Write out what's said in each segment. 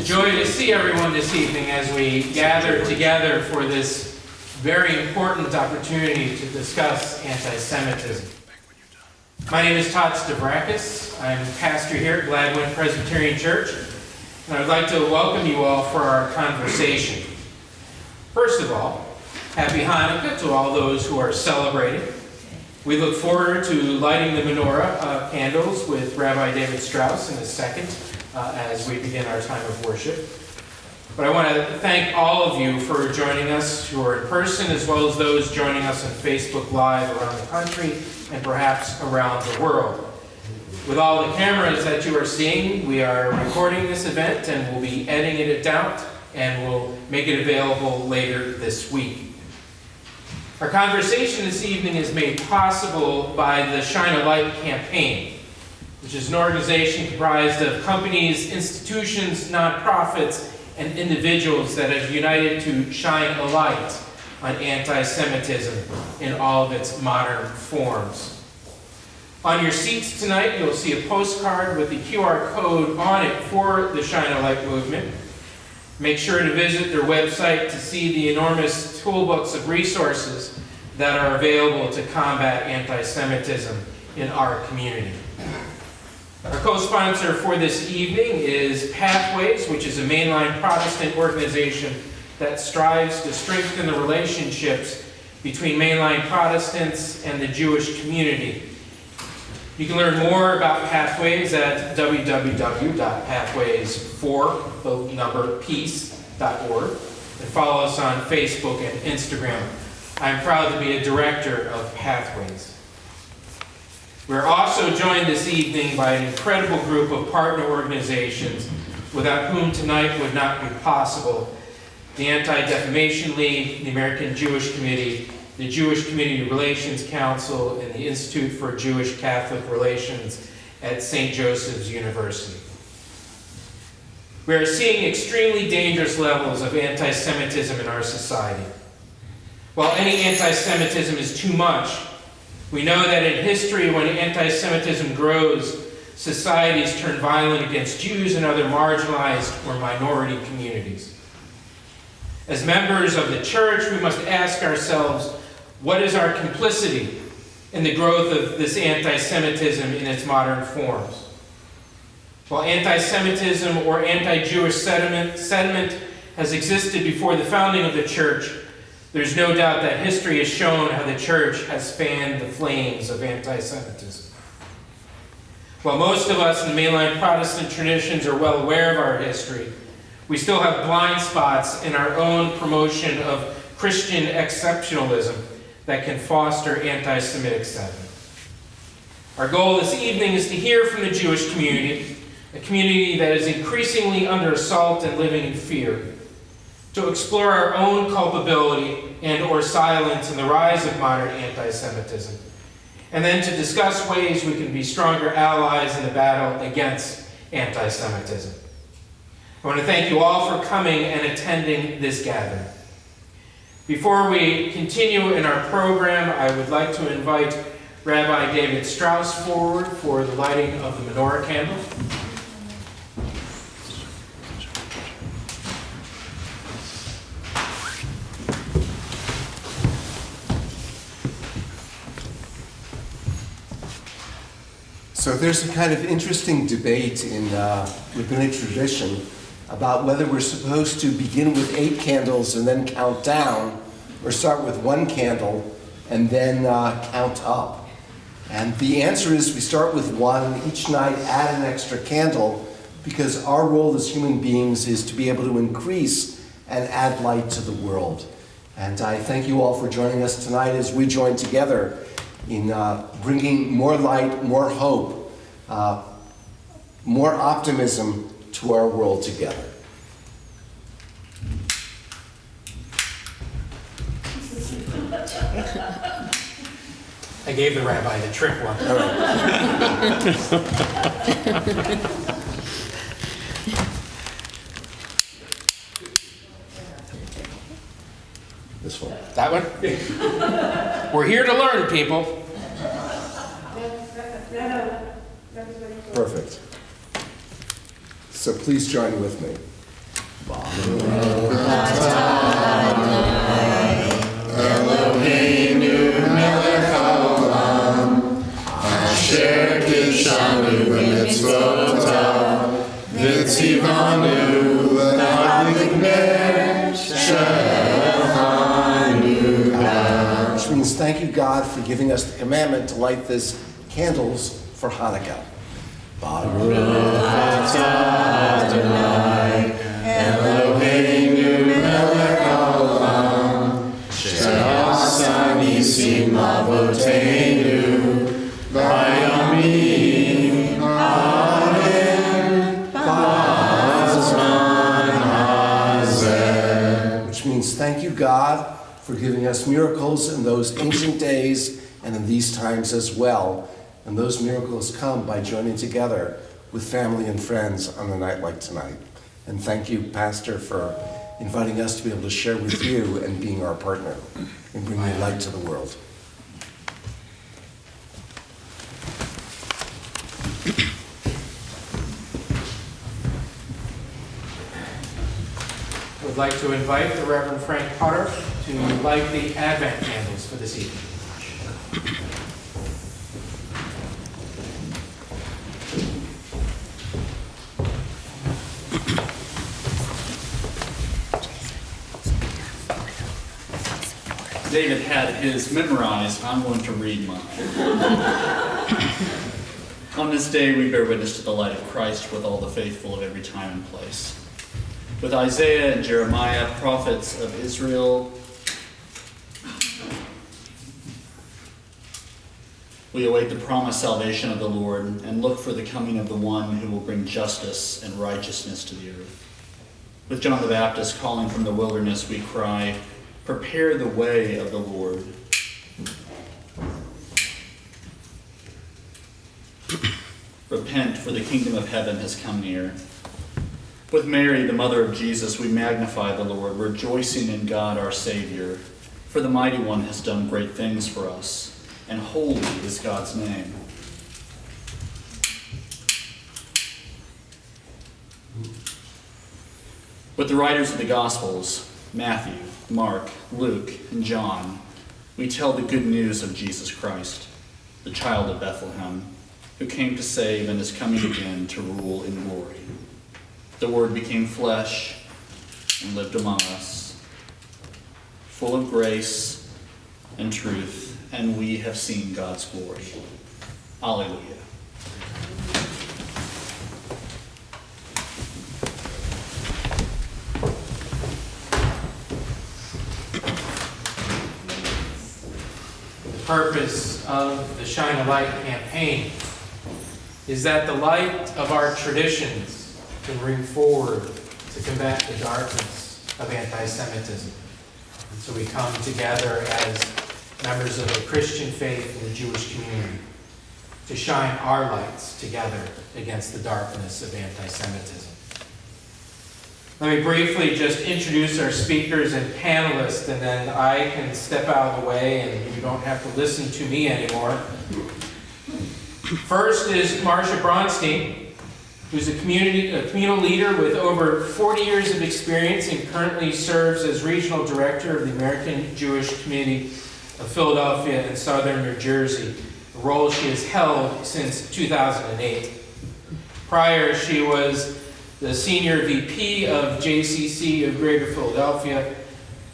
a joy to see everyone this evening as we gather together for this very important opportunity to discuss anti-Semitism. My name is Todd Stavrakis. I'm pastor here at Gladwyne Presbyterian Church, and I'd like to welcome you all for our conversation. First of all, happy Hanukkah to all those who are celebrating. We look forward to lighting the menorah candles with Rabbi David Strauss in a second as we begin our time of worship. But I want to thank all of you for joining us who are in person, as well as those joining us on Facebook Live around the country and perhaps around the world. With all the cameras that you are seeing, we are recording this event and we'll be editing it out and we'll make it available later this week. Our conversation this evening is made possible by the Shine a Light campaign, which is an organization comprised of companies, institutions, nonprofits, and individuals that have united to shine a light on anti-Semitism in all of its modern forms. On your seats tonight, you'll see a postcard with the QR code on it for the Shine a Light movement. Make sure to visit their website to see the enormous toolbooks of resources that are available to combat anti-Semitism in our community. Our co-sponsor for this evening is Pathways, which is a mainline Protestant organization that strives to strengthen the relationships between mainline Protestants and the Jewish community. You can learn more about Pathways at www.pathways4peace.org and follow us on Facebook and Instagram. I'm proud to be a director of Pathways. We're also joined this evening by an incredible group of partner organizations without whom tonight would not be possible. The Anti-Defamation League, the American Jewish Committee, the Jewish Community Relations Council, and the Institute for Jewish-Catholic Relations at St. Joseph's University. We are seeing extremely dangerous levels of anti-Semitism in our society. While any anti-Semitism is too much, we know that in history, when anti-Semitism grows, societies turn violent against Jews and other marginalized or minority communities. As members of the church, we must ask ourselves, what is our complicity in the growth of this anti-Semitism in its modern forms? While anti-Semitism or anti-Jewish sentiment has existed before the founding of the church, there's no doubt that history has shown how the church has fanned the flames of anti-Semitism. While most of us in the mainline Protestant traditions are well aware of our history, we still have blind spots in our own promotion of Christian exceptionalism that can foster anti-Semitic sentiment. Our goal this evening is to hear from the Jewish community, a community that is increasingly under assault and living in fear, to explore our own culpability and or silence in the rise of modern anti-Semitism, and then to discuss ways we can be stronger allies in the battle against anti-Semitism. I want to thank you all for coming and attending this gathering. Before we continue in our program, I would like to invite Rabbi David Strauss forward for the lighting of the menorah candle. So there's a kind of interesting debate in rabbinic tradition about whether we're supposed to begin with 8 candles and then count down, or start with 1 candle and then count up. And the answer is we start with 1 and each night add an extra candle, because our role as human beings is to be able to increase and add light to the world. And I thank you all for joining us tonight as we join together in bringing more light, more hope, more optimism to our world together. I gave the rabbi the trick one. All right. This one. That one? We're here to learn, people. Perfect. So please join with me. Eloheinu melech haolam, asher kishanu b'mitzvotav, v'tzivanu l'hadlik ner shel Hanukkah. Which means thank you, God, for giving us the commandment to light these candles for Hanukkah. Baruch atah Adonai, Eloheinu melech haolam, she'asa nisim avoteinu, v'yamim amen b'zman hazeh. Which means thank you, God, for giving us miracles in those ancient days and in these times as well. And those miracles come by joining together with family and friends on a night like tonight. And thank you, Pastor, for inviting us to be able to share with you and being our partner in bringing light to the world. I would like to invite the Reverend Frank Potter to light the Advent candles for this evening. David had his memorized. I'm going to read mine. On this day, we bear witness to the light of Christ with all the faithful of every time and place. With Isaiah and Jeremiah, prophets of Israel, we await the promised salvation of the Lord and look for the coming of the one who will bring justice and righteousness to the earth. With John the Baptist calling from the wilderness, we cry, "Prepare the way of the Lord." Repent, for the kingdom of heaven has come near. With Mary, the mother of Jesus, we magnify the Lord, rejoicing in God our Savior. For the Mighty One has done great things for us, and holy is God's name. With the writers of the Gospels, Matthew, Mark, Luke, and John, we tell the good news of Jesus Christ, the child of Bethlehem, who came to save and is coming again to rule in glory. The Word became flesh and lived among us, full of grace and truth, and we have seen God's glory. Alleluia. The purpose of the Shine a Light campaign is that the light of our traditions can bring forward to combat the darkness of anti-Semitism. And so we come together as members of a Christian faith in the Jewish community to shine our lights together against the darkness of anti-Semitism. Let me briefly just introduce our speakers and panelists, and then I can step out of the way and you don't have to listen to me anymore. First is Marcia Bronstein, who's a communal leader with over 40 years of experience and currently serves as regional director of the American Jewish Community of Philadelphia and Southern New Jersey, a role she has held since 2008. Prior, she was the senior VP of JCC of Greater Philadelphia,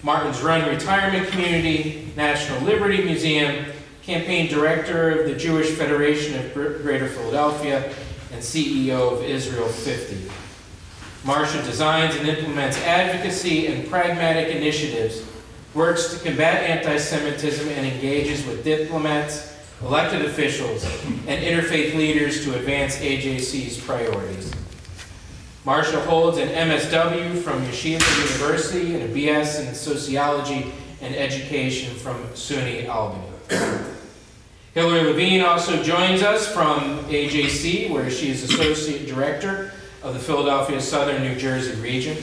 Martin's Run Retirement Community, National Liberty Museum, campaign director of the Jewish Federation of Greater Philadelphia, and CEO of Israel 50. Marcia designs and implements advocacy and pragmatic initiatives, works to combat anti-Semitism, and engages with diplomats, elected officials, and interfaith leaders to advance AJC's priorities. Marcia holds an MSW from Yeshiva University and a BS in Sociology and Education from SUNY Albany. Hillary Levine also joins us from AJC, where she is Associate Director of the Philadelphia Southern New Jersey region.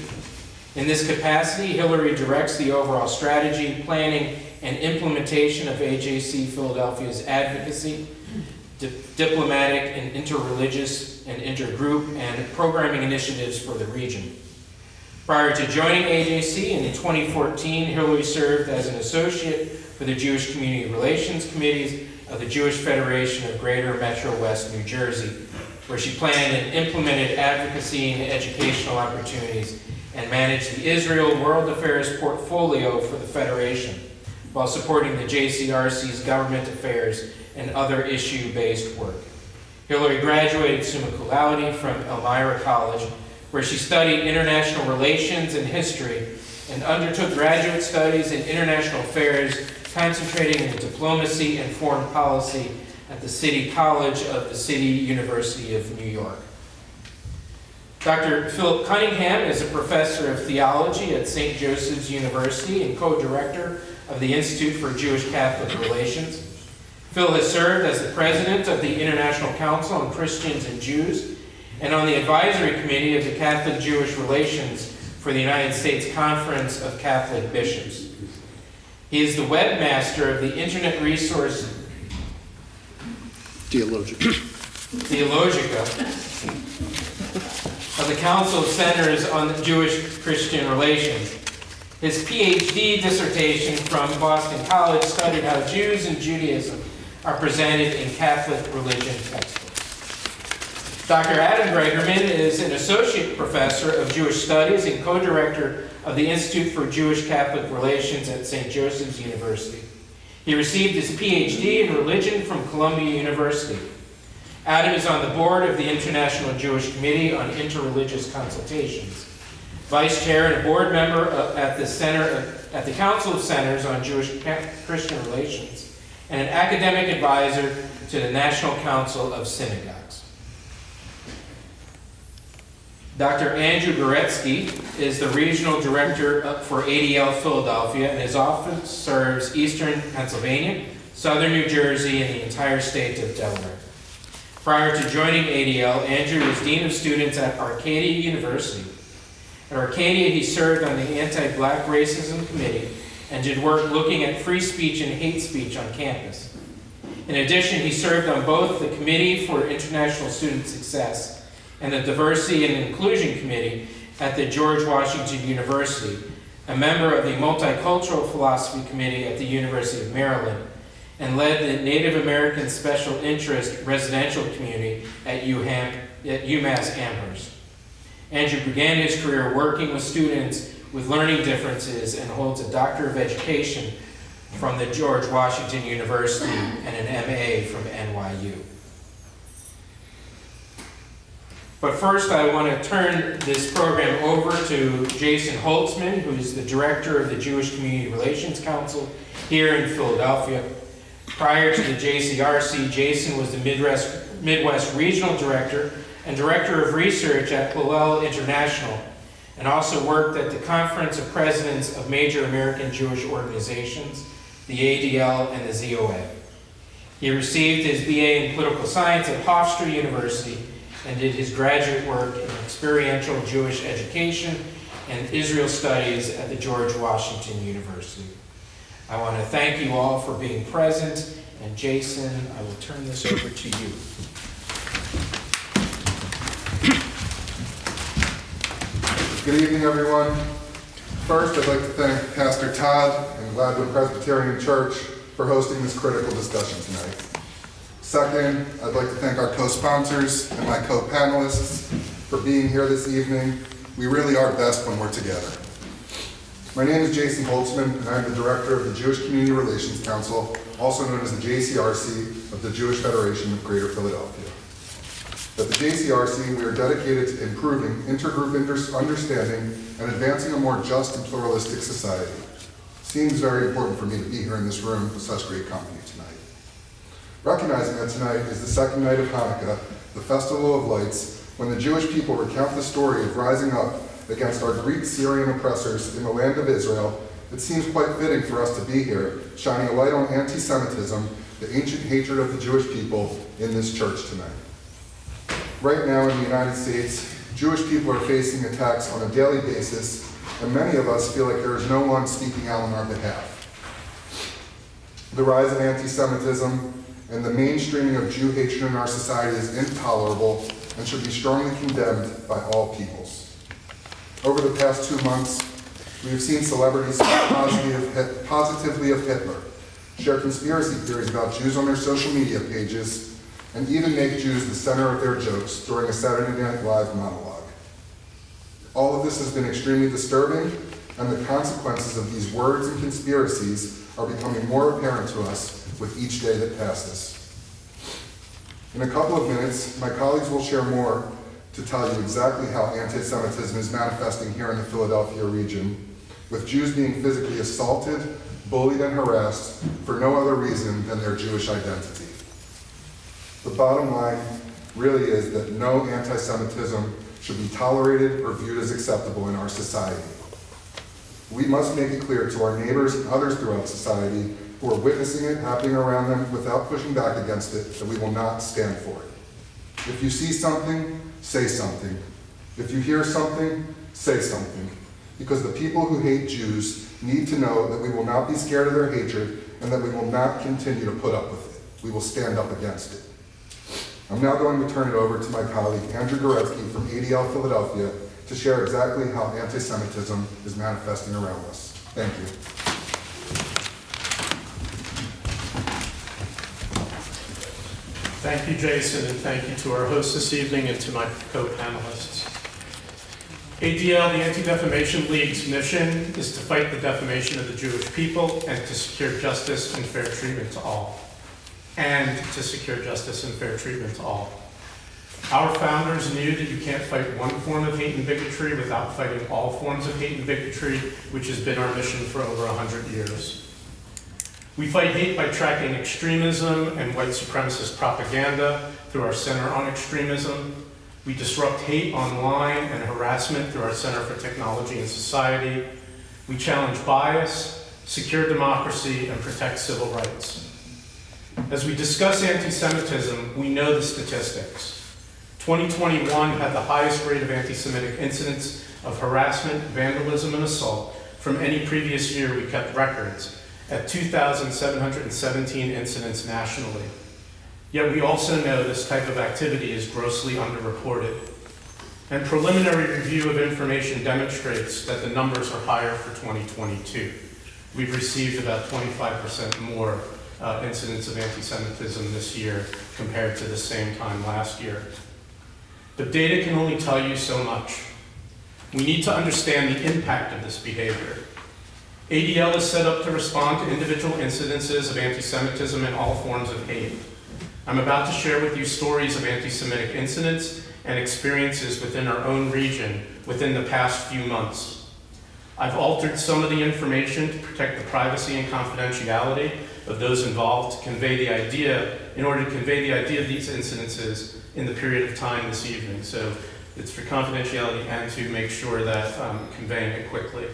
In this capacity, Hillary directs the overall strategy, planning, and implementation of AJC Philadelphia's advocacy, diplomatic and interreligious and intergroup and programming initiatives for the region. Prior to joining AJC in 2014, Hillary served as an associate for the Jewish Community Relations Committees of the Jewish Federation of Greater Metro West New Jersey, where she planned and implemented advocacy and educational opportunities and managed the Israel World Affairs portfolio for the Federation, while supporting the JCRC's government affairs and other issue-based work. Hillary graduated summa cum laude from Elmira College, where she studied international relations and history and undertook graduate studies in international affairs, concentrating in diplomacy and foreign policy at the City College of the City University of New York. Dr. Philip Cunningham is a professor of theology at St. Joseph's University and co-director of the Institute for Jewish Catholic Relations. Phil has served as the president of the International Council on Christians and Jews and on the advisory committee of the Catholic Jewish Relations for the United States Conference of Catholic Bishops. He is the webmaster of the internet resource Theologica of the Council of Centers on Jewish-Christian Relations. His PhD dissertation from Boston College studied how Jews and Judaism are presented in Catholic religion textbooks. Dr. Adam Gregerman is an associate professor of Jewish studies and co-director of the Institute for Jewish Catholic Relations at St. Joseph's University. He received his PhD in religion from Columbia University. Adam is on the board of the International Jewish Committee on Interreligious Consultations, vice chair and a board member at the Council of Centers on Jewish-Christian Relations, and an academic advisor to the National Council of Synagogues. Dr. Andrew Goretsky is the regional director for ADL Philadelphia, and his office serves eastern Pennsylvania, southern New Jersey, and the entire state of Delaware. Prior to joining ADL, Andrew was Dean of Students at Arcadia University. At Arcadia, he served on the Anti-Black Racism Committee and did work looking at free speech and hate speech on campus. In addition, he served on both the Committee for International Student Success and the Diversity and Inclusion Committee at the George Washington University, a member of the Multicultural Philosophy Committee at the University of Maryland, and led the Native American Special Interest Residential Community at UMass Amherst. Andrew began his career working with students with learning differences and holds a Doctor of Education from the George Washington University and an MA from NYU. But first, I want to turn this program over to Jason Holtzman, who is the director of the Jewish Community Relations Council here in Philadelphia. Prior to the JCRC, Jason was the Midwest Regional Director and Director of Research at Hillel International, and also worked at the Conference of Presidents of Major American Jewish Organizations, the ADL and the ZOA. He received his BA in Political Science at Hofstra University and did his graduate work in experiential Jewish education and Israel studies at the George Washington University. I want to thank you all for being present, and Jason, I will turn this over to you. Good evening, everyone. First, I'd like to thank Pastor Todd and Gladwyne Presbyterian Church for hosting this critical discussion tonight. Second, I'd like to thank our co-sponsors and my co-panelists for being here this evening. We really are best when we're together. My name is Jason Holtzman, and I'm the director of the Jewish Community Relations Council, also known as the JCRC of the Jewish Federation of Greater Philadelphia. At the JCRC, we are dedicated to improving intergroup understanding and advancing a more just and pluralistic society. It seems very important for me to be here in this room with such great company tonight. Recognizing that tonight is the second night of Hanukkah, the Festival of Lights, when the Jewish people recount the story of rising up against our Greek-Syrian oppressors in the land of Israel, it seems quite fitting for us to be here, shining a light on anti-Semitism, the ancient hatred of the Jewish people, in this church tonight. Right now in the United States, Jewish people are facing attacks on a daily basis, and many of us feel like there is no one speaking out on our behalf. The rise of anti-Semitism and the mainstreaming of Jew hatred in our society is intolerable and should be strongly condemned by all peoples. Over the past 2 months, we have seen celebrities speak positively of Hitler, share conspiracy theories about Jews on their social media pages, and even make Jews the center of their jokes during a Saturday Night Live monologue. All of this has been extremely disturbing, and the consequences of these words and conspiracies are becoming more apparent to us with each day that passes. In a couple of minutes, my colleagues will share more to tell you exactly how anti-Semitism is manifesting here in the Philadelphia region, with Jews being physically assaulted, bullied, and harassed for no other reason than their Jewish identity. The bottom line really is that no anti-Semitism should be tolerated or viewed as acceptable in our society. We must make it clear to our neighbors and others throughout society who are witnessing it happening around them without pushing back against it that we will not stand for it. If you see something, say something. If you hear something, say something. Because the people who hate Jews need to know that we will not be scared of their hatred and that we will not continue to put up with it. We will stand up against it. I'm now going to turn it over to my colleague Andrew Goretsky from ADL Philadelphia to share exactly how anti-Semitism is manifesting around us. Thank you. Thank you, Jason, and thank you to our host this evening and to my co-panelists. ADL, the Anti-Defamation League's mission is to fight the defamation of the Jewish people and to secure justice and fair treatment to all. Our founders knew that you can't fight one form of hate and bigotry without fighting all forms of hate and bigotry, which has been our mission for over 100 years. We fight hate by tracking extremism and white supremacist propaganda through our Center on Extremism. We disrupt hate online and harassment through our Center for Technology and Society. We challenge bias, secure democracy, and protect civil rights. As we discuss anti-Semitism, we know the statistics. 2021 had the highest rate of anti-Semitic incidents of harassment, vandalism, and assault from any previous year. We kept records at 2,717 incidents nationally. Yet we also know this type of activity is grossly underreported. And preliminary review of information demonstrates that the numbers are higher for 2022. We've received about 25% more incidents of anti-Semitism this year compared to the same time last year. But data can only tell you so much. We need to understand the impact of this behavior. ADL is set up to respond to individual incidences of anti-Semitism and all forms of hate. I'm about to share with you stories of anti-Semitic incidents and experiences within our own region within the past few months. I've altered some of the information to protect the privacy and confidentiality of those involved in order to convey the idea of these incidences in the period of time this evening. So it's for confidentiality and to make sure that I'm conveying it quickly.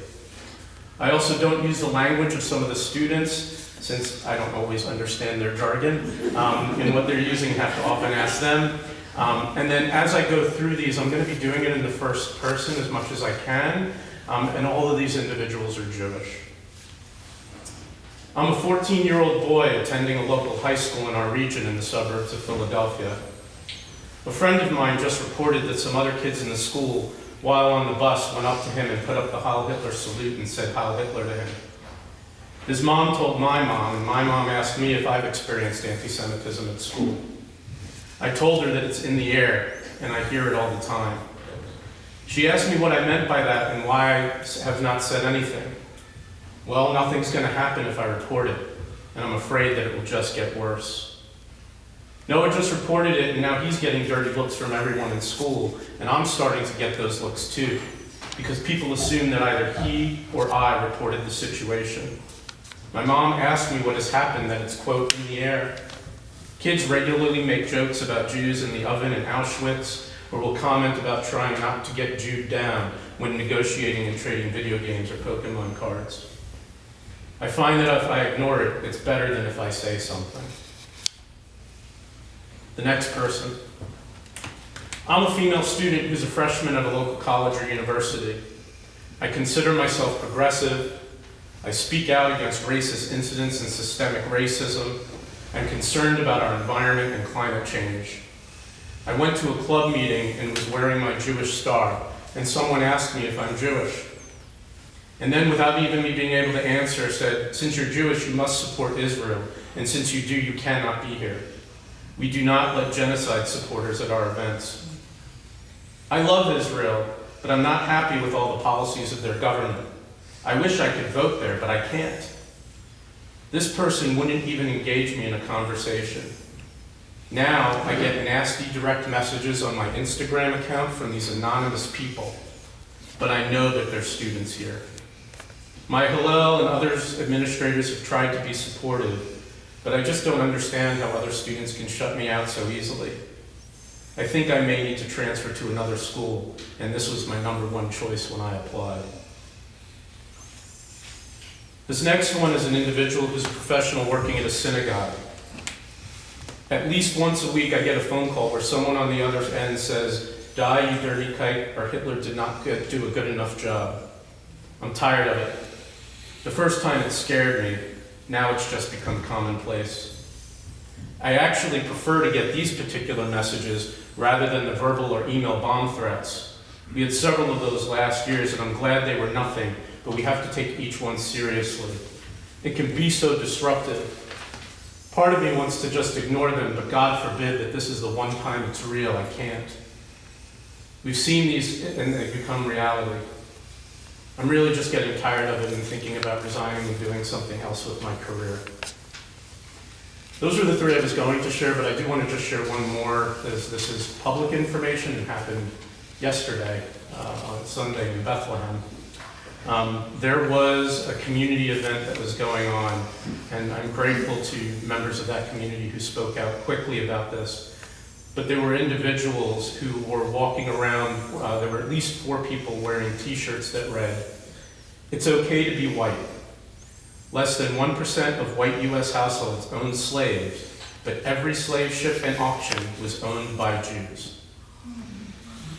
I also don't use the language of some of the students, since I don't always understand their jargon, and what they're using, I have to often ask them. And then as I go through these, I'm going to be doing it in the first person as much as I can, and all of these individuals are Jewish. I'm a 14-year-old boy attending a local high school in our region in the suburbs of Philadelphia. A friend of mine just reported that some other kids in the school, while on the bus, went up to him and put up the Heil Hitler salute and said Heil Hitler to him. His mom told my mom, and my mom asked me if I've experienced anti-Semitism at school. I told her that it's in the air, and I hear it all the time. She asked me what I meant by that and why I have not said anything. Well, nothing's going to happen if I report it, and I'm afraid that it will just get worse. Noah just reported it, and now he's getting dirty looks from everyone in school, and I'm starting to get those looks too, because people assume that either he or I reported the situation. My mom asked me what has happened, that it's, quote, in the air. Kids regularly make jokes about Jews in the oven in Auschwitz, or will comment about trying not to get Jewed down when negotiating and trading video games or Pokemon cards. I find that if I ignore it, it's better than if I say something. The next person. I'm a female student who's a freshman at a local college or university. I consider myself progressive. I speak out against racist incidents and systemic racism. I'm concerned about our environment and climate change. I went to a club meeting and was wearing my Jewish star and someone asked me if I'm Jewish. And then, without even me being able to answer, said, "Since you're Jewish, you must support Israel, and since you do, you cannot be here. We do not let genocide supporters at our events." I love Israel, but I'm not happy with all the policies of their government. I wish I could vote there, but I can't. This person wouldn't even engage me in a conversation. Now I get nasty direct messages on my Instagram account from these anonymous people, but I know that they're students here. My Hillel and others administrators have tried to be supportive, but I just don't understand how other students can shut me out so easily. I think I may need to transfer to another school, and this was my #1 choice when I applied. This next one is an individual who's a professional working at a synagogue. At least once a week I get a phone call where someone on the other end says, "Die, you dirty kite," or "Hitler did not do a good enough job." I'm tired of it. The first time it scared me, now it's just become commonplace. I actually prefer to get these particular messages rather than the verbal or email bomb threats. We had several of those last years, and I'm glad they were nothing, but we have to take each one seriously. It can be so disruptive. Part of me wants to just ignore them, but God forbid that this is the one time it's real. I can't. We've seen these and they become reality. I'm really just getting tired of it and thinking about resigning and doing something else with my career. Those are the three I was going to share, but I do want to just share one more. This is public information. It happened yesterday on Sunday in Bethlehem. There was a community event that was going on, and I'm grateful to members of that community who spoke out quickly about this. But there were individuals who were walking around, there were at least 4 people wearing t-shirts that read, "It's okay to be white. Less than 1% of white US households own slaves, but every slave ship and auction was owned by Jews."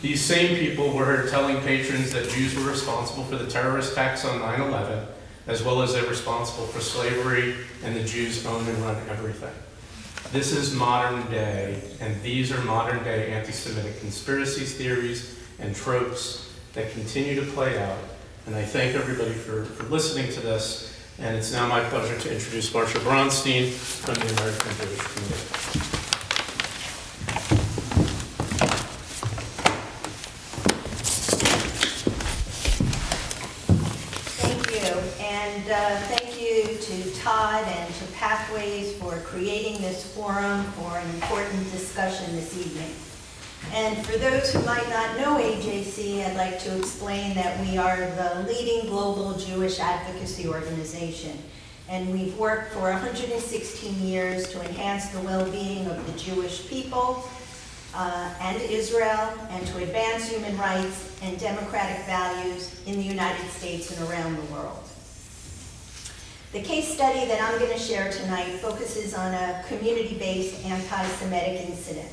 These same people were telling patrons that Jews were responsible for the terrorist attacks on 9/11, as well as they're responsible for slavery, and the Jews own and run everything. This is modern day, and these are modern day anti-Semitic conspiracy theories and tropes that continue to play out. And I thank everybody for listening to this, and it's now my pleasure to introduce Marsha Bronstein from the American Jewish Community. Thank you to Todd and to Pathways for creating this forum for an important discussion this evening. And for those who might not know AJC, I'd like to explain that we are the leading global Jewish advocacy organization. And we've worked for 116 years to enhance the well-being of the Jewish people and Israel, and to advance human rights and democratic values in the United States and around the world. The case study that I'm going to share tonight focuses on a community-based anti-Semitic incident.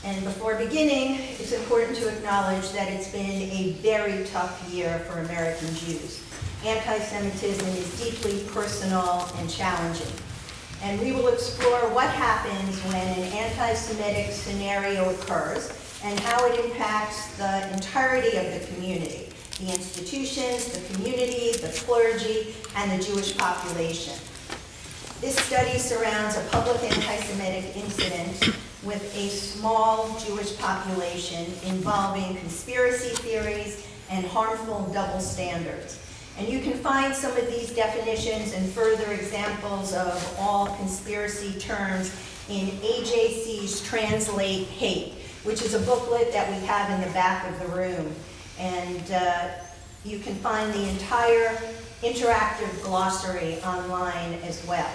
And before beginning, it's important to acknowledge that it's been a very tough year for American Jews. Anti-Semitism is deeply personal and challenging. And we will explore what happens when an anti-Semitic scenario occurs and how it impacts the entirety of the community, the institutions, the community, the clergy, and the Jewish population. This study surrounds a public anti-Semitic incident with a small Jewish population involving conspiracy theories and harmful double standards. And you can find some of these definitions and further examples of all conspiracy terms in AJC's Translate Hate, which is a booklet that we have in the back of the room. And you can find the entire interactive glossary online as well.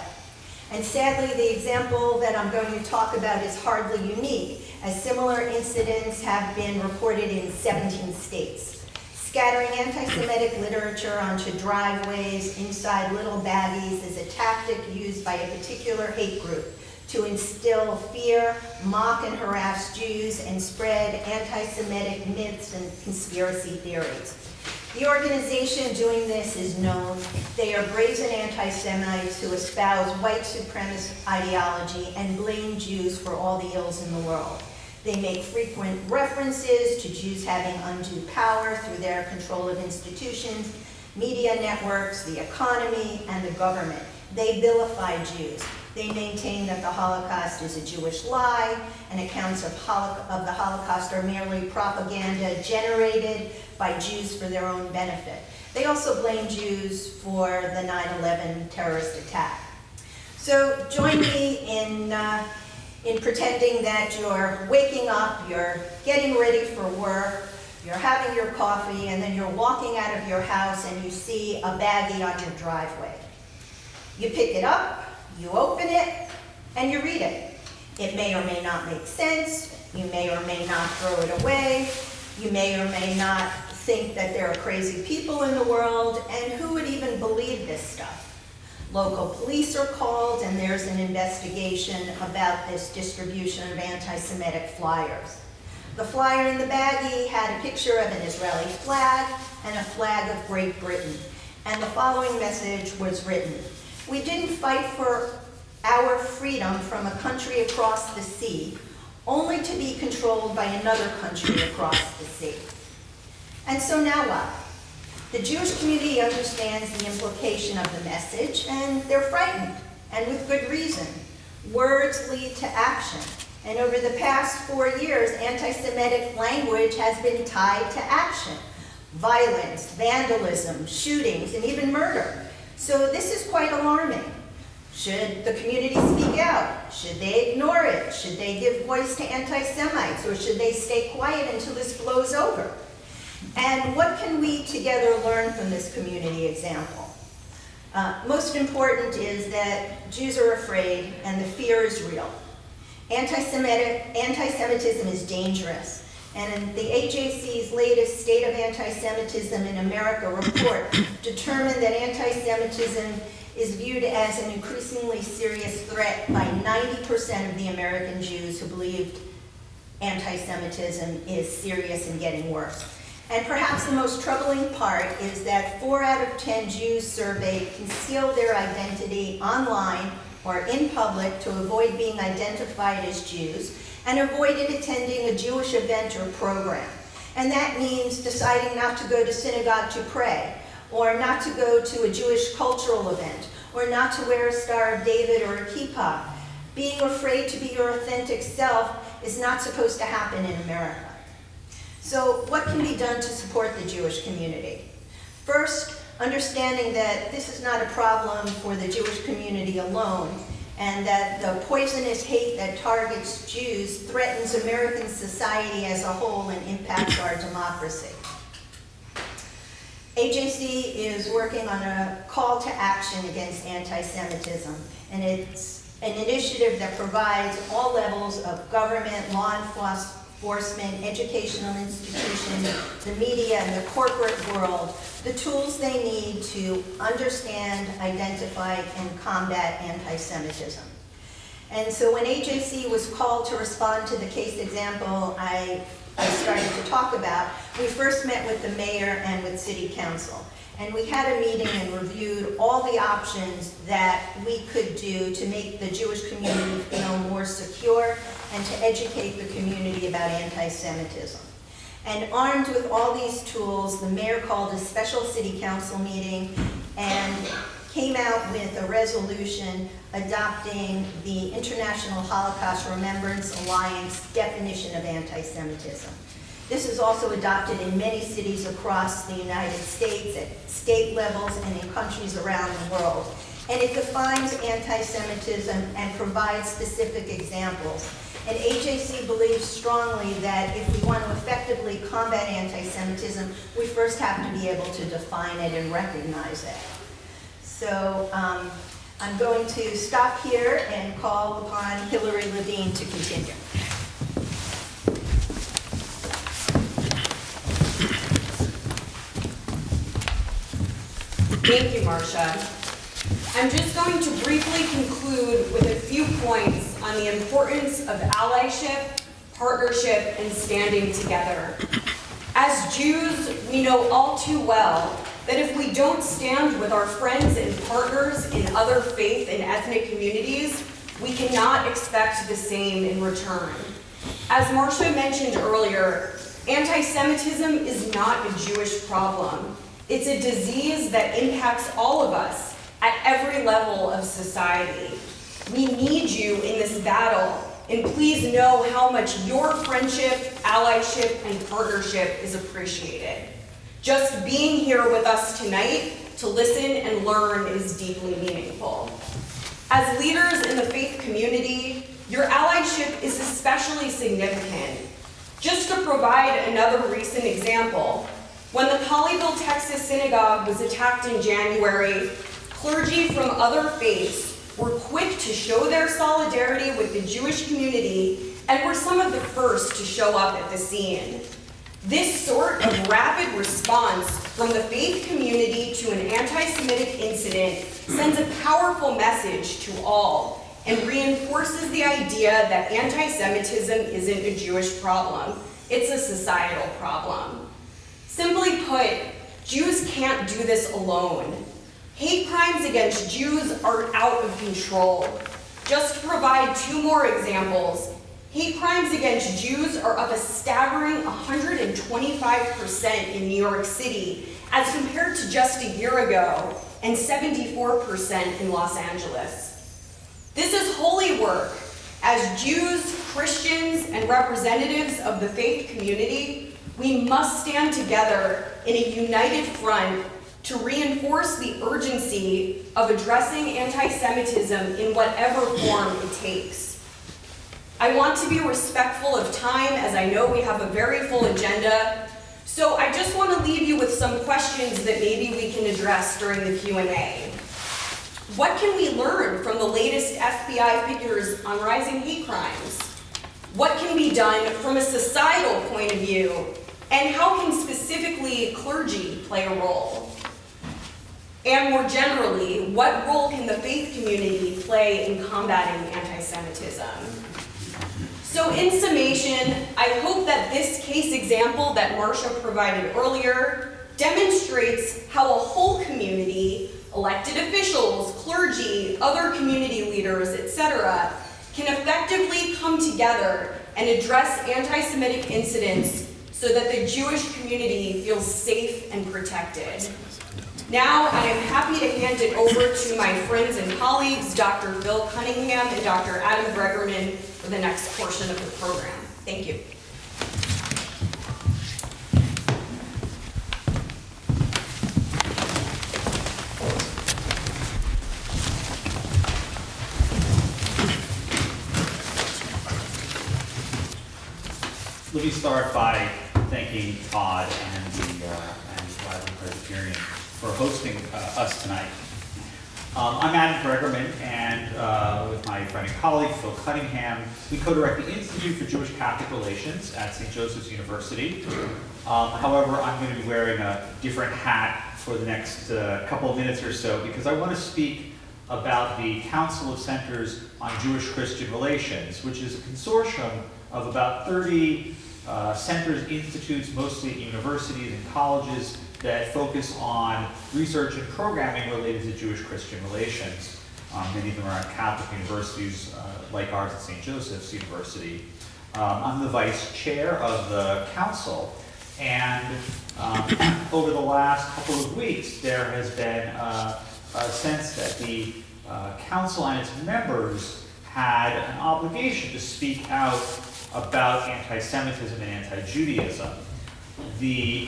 And sadly, the example that I'm going to talk about is hardly unique, as similar incidents have been reported in 17 states. Scattering anti-Semitic literature onto driveways inside little baggies is a tactic used by a particular hate group to instill fear, mock and harass Jews, and spread anti-Semitic myths and conspiracy theories. The organization doing this is known. They are brazen anti-Semites who espouse white supremacist ideology and blame Jews for all the ills in the world. They make frequent references to Jews having undue power through their control of institutions, media networks, the economy, and the government. They vilify Jews. They maintain that the Holocaust is a Jewish lie, and accounts of the Holocaust are merely propaganda generated by Jews for their own benefit. They also blame Jews for the 9/11 terrorist attack. So join me in pretending that you're waking up, you're getting ready for work, you're having your coffee, and then you're walking out of your house and you see a baggie on your driveway. You pick it up, you open it, and you read it. It may or may not make sense. You may or may not throw it away. You may or may not think that there are crazy people in the world, and who would even believe this stuff? Local police are called, and there's an investigation about this distribution of anti-Semitic flyers. The flyer in the baggie had a picture of an Israeli flag and a flag of Great Britain, and the following message was written: "We didn't fight for our freedom from a country across the sea, only to be controlled by another country across the sea." And so now what? The Jewish community understands the implication of the message, and they're frightened, and with good reason. Words lead to action, and over the past 4 years, anti-Semitic language has been tied to action. Violence, vandalism, shootings, and even murder. So this is quite alarming. Should the community speak out? Should they ignore it? Should they give voice to anti-Semites, or should they stay quiet until this blows over? And what can we together learn from this community example? Most important is that Jews are afraid and the fear is real. Anti-Semitism is dangerous. And in the AJC's latest State of Anti-Semitism in America report determined that anti-Semitism is viewed as an increasingly serious threat by 90% of the American Jews who believed anti-Semitism is serious and getting worse. And perhaps the most troubling part is that 4 out of 10 Jews surveyed concealed their identity online or in public to avoid being identified as Jews, and avoided attending a Jewish event or program. And that means deciding not to go to synagogue to pray, or not to go to a Jewish cultural event, or not to wear a Star of David or a kippah. Being afraid to be your authentic self is not supposed to happen in America. So what can be done to support the Jewish community? First, understanding that this is not a problem for the Jewish community alone, and that the poisonous hate that targets Jews threatens American society as a whole and impacts our democracy. AJC is working on a call to action against anti-Semitism, and it's an initiative that provides all levels of government, law enforcement, educational institutions, the media, and the corporate world the tools they need to understand, identify, and combat anti-Semitism. And so when AJC was called to respond to the case example I started to talk about, we first met with the mayor and with city council. And we had a meeting and reviewed all the options that we could do to make the Jewish community feel more secure and to educate the community about anti-Semitism. And armed with all these tools, the mayor called a special city council meeting and came out with a resolution adopting the International Holocaust Remembrance Alliance definition of anti-Semitism. This is also adopted in many cities across the United States, at state levels, and in countries around the world. And it defines anti-Semitism and provides specific examples. And AJC believes strongly that if we want to effectively combat anti-Semitism, we first have to be able to define it and recognize it. So I'm going to stop here and call upon Hillary Levine to continue. Thank you, Marcia. I'm just going to briefly conclude with a few points on the importance of allyship, partnership, and standing together. As Jews, we know all too well that if we don't stand with our friends and partners in other faith and ethnic communities, we cannot expect the same in return. As Marcia mentioned earlier, anti-Semitism is not a Jewish problem. It's a disease that impacts all of us at every level of society. We need you in this battle, and please know how much your friendship, allyship, and partnership is appreciated. Just being here with us tonight to listen and learn is deeply meaningful. As leaders in the faith community, your allyship is especially significant. Just to provide another recent example, when the Colleyville, Texas synagogue was attacked in January, clergy from other faiths were quick to show their solidarity with the Jewish community and were some of the first to show up at the scene. This sort of rapid response from the faith community to an anti-Semitic incident sends a powerful message to all and reinforces the idea that anti-Semitism isn't a Jewish problem, it's a societal problem. Simply put, Jews can't do this alone. Hate crimes against Jews are out of control. Just to provide two more examples, hate crimes against Jews are up a staggering 125% in New York City as compared to just a year ago, and 74% in Los Angeles. This is holy work. As Jews, Christians, and representatives of the faith community, we must stand together in a united front to reinforce the urgency of addressing anti-Semitism in whatever form it takes. I want to be respectful of time, as I know we have a very full agenda, so I just want to leave you with some questions that maybe we can address during the Q&A. What can we learn from the latest FBI figures on rising hate crimes? What can be done from a societal point of view? And how can specifically clergy play a role? And more generally, what role can the faith community play in combating anti-Semitism? So in summation, I hope that this case example that Marcia provided earlier demonstrates how a whole community, elected officials, clergy, other community leaders, etc., can effectively come together and address anti-Semitic incidents so that the Jewish community feels safe and protected. Now, I am happy to hand it over to my friends and colleagues, Dr. Bill Cunningham and Dr. Adam Gregerman, for the next portion of the program. Thank you. Let me start by thanking Todd and Gladwyne Presbyterian for hosting us tonight. I'm Adam Gregerman, and with my friend and colleague Phil Cunningham, we co-direct the Institute for Jewish Catholic Relations at St. Joseph's University. However, I'm going to be wearing a different hat for the next couple of minutes or so because I want to speak about the Council of Centers on Jewish-Christian Relations, which is a consortium of about 30 centers, institutes, mostly at universities and colleges, that focus on research and programming related to Jewish-Christian relations. Many of them are at Catholic universities like ours at St. Joseph's University. I'm the vice chair of the council, and over the last couple of weeks, there has been a sense that the council and its members had an obligation to speak out about anti-Semitism and anti-Judaism. The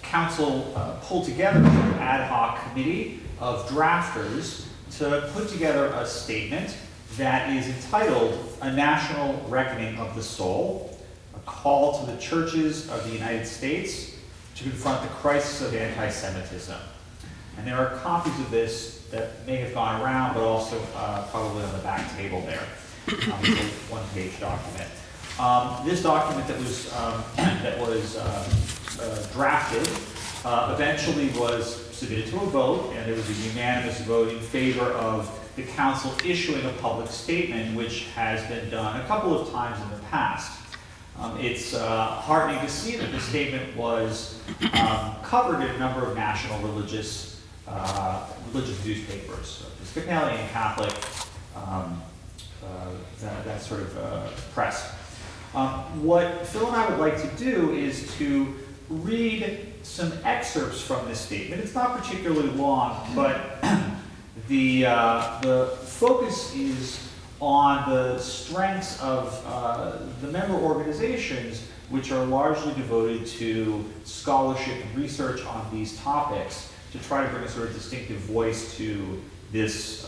council pulled together an ad hoc committee of drafters to put together a statement that is entitled "A National Reckoning of the Soul, a Call to the Churches of the United States to Confront the Crisis of Anti-Semitism." And there are copies of this that may have gone around, but also probably on the back table there. It's a one-page document. This document that was drafted eventually was submitted to a vote, and there was a unanimous vote in favor of the council issuing a public statement, which has been done a couple of times in the past. It's heartening to see that the statement was covered in a number of national religious newspapers, Episcopalian, Catholic, that sort of press. What Phil and I would like to do is to read some excerpts from this statement. It's not particularly long, but the focus is on the strengths of the member organizations, which are largely devoted to scholarship and research on these topics, to try to bring a sort of distinctive voice to this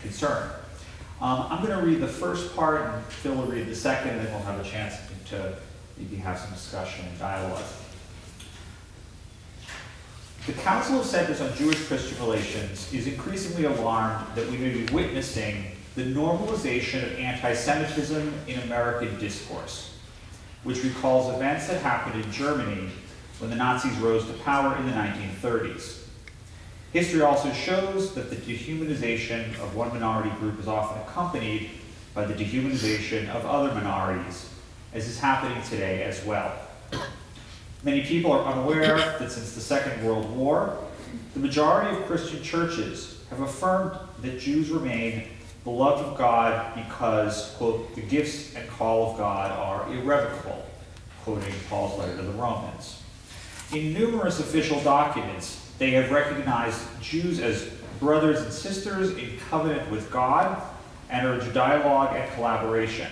concern. I'm going to read the first part, and Phil will read the second, and then we'll have a chance to maybe have some discussion and dialogue. The Council of Centers on Jewish-Christian Relations is increasingly alarmed that we may be witnessing the normalization of anti-Semitism in American discourse, which recalls events that happened in Germany when the Nazis rose to power in the 1930s. History also shows that the dehumanization of one minority group is often accompanied by the dehumanization of other minorities, as is happening today as well. Many people are unaware that since the Second World War, the majority of Christian churches have affirmed that Jews remain beloved of God because, quote, the gifts and call of God are irrevocable, quoting Paul's letter to the Romans. In numerous official documents, they have recognized Jews as brothers and sisters in covenant with God and urge dialogue and collaboration.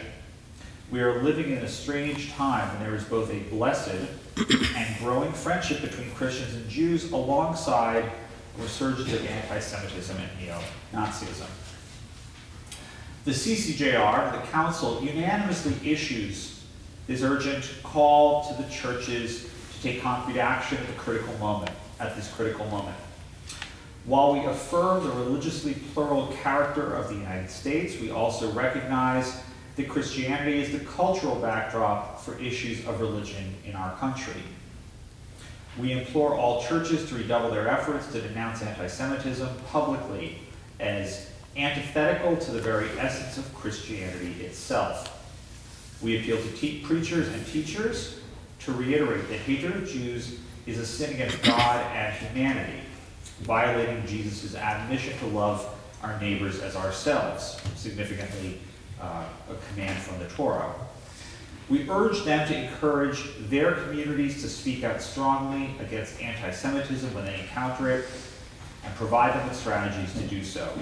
We are living in a strange time when there is both a blessed and growing friendship between Christians and Jews alongside a resurgence of anti-Semitism and neo-Nazism. The CCJR, the Council, unanimously issues this urgent call to the churches to take concrete action at this critical moment. While we affirm the religiously plural character of the United States, we also recognize that Christianity is the cultural backdrop for issues of religion in our country. We implore all churches to redouble their efforts to denounce anti-Semitism publicly as antithetical to the very essence of Christianity itself. We appeal to preachers and teachers to reiterate that hatred of Jews is a sin against God and humanity, violating Jesus' admonition to love our neighbors as ourselves, significantly a command from the Torah. We urge them to encourage their communities to speak out strongly against anti-Semitism when they encounter it, and provide them with strategies to do so.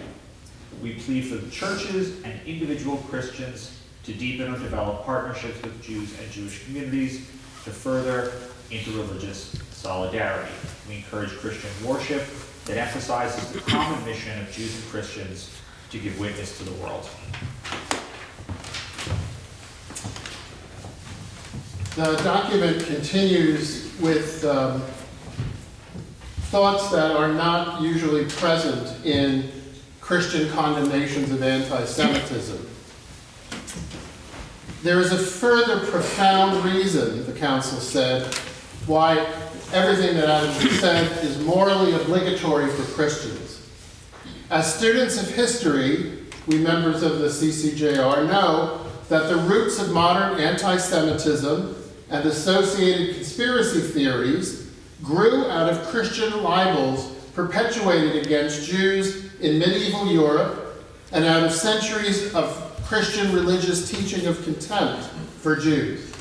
We plead for the churches and individual Christians to deepen or develop partnerships with Jews and Jewish communities to further interreligious solidarity. We encourage Christian worship that emphasizes the common mission of Jews and Christians to give witness to the world. The document continues with thoughts that are not usually present in Christian condemnations of anti-Semitism. There is a further profound reason, the Council said, why everything that Adam said is morally obligatory for Christians. As students of history, we members of the CCJR know that the roots of modern anti-Semitism and associated conspiracy theories grew out of Christian libels perpetuated against Jews in medieval Europe and out of centuries of Christian religious teaching of contempt for Jews.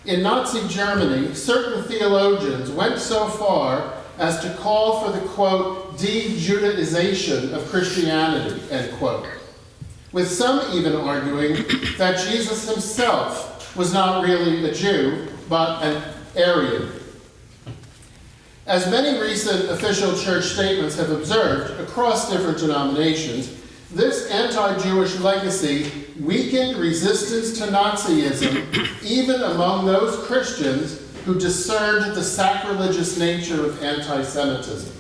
In Nazi Germany, certain theologians went so far as to call for the, quote, de-Judaization of Christianity, end quote, with some even arguing that Jesus himself was not really a Jew, but an Aryan. As many recent official church statements have observed across different denominations, this anti-Jewish legacy weakened resistance to Nazism even among those Christians who discerned the sacrilegious nature of anti-Semitism.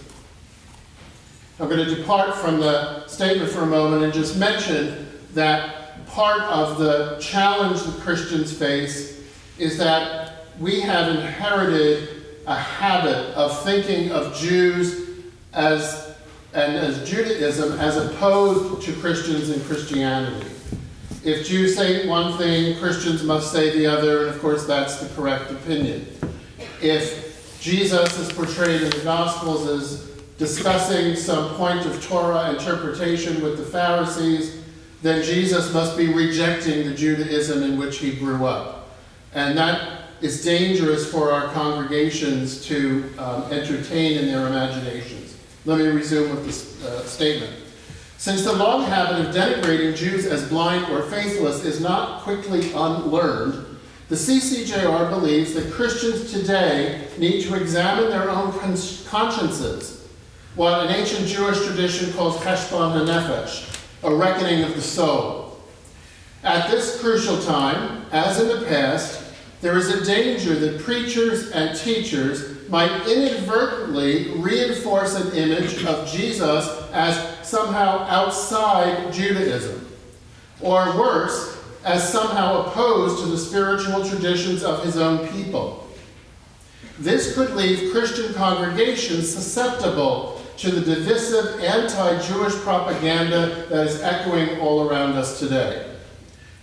I'm going to depart from the statement for a moment and just mention that part of the challenge that Christians face is that we have inherited a habit of thinking of Jews as Judaism as opposed to Christians and Christianity. If Jews say one thing, Christians must say the other, and of course that's the correct opinion. If Jesus is portrayed in the Gospels as discussing some point of Torah interpretation with the Pharisees, then Jesus must be rejecting the Judaism in which he grew up. And that is dangerous for our congregations to entertain in their imaginations. Let me resume with this statement. Since the long habit of denigrating Jews as blind or faithless is not quickly unlearned, the CCJR believes that Christians today need to examine their own consciences, what an ancient Jewish tradition calls cheshbon hanefesh, a reckoning of the soul. At this crucial time, as in the past, there is a danger that preachers and teachers might inadvertently reinforce an image of Jesus as somehow outside Judaism, or worse, as somehow opposed to the spiritual traditions of his own people. This could leave Christian congregations susceptible to the divisive anti-Jewish propaganda that is echoing all around us today.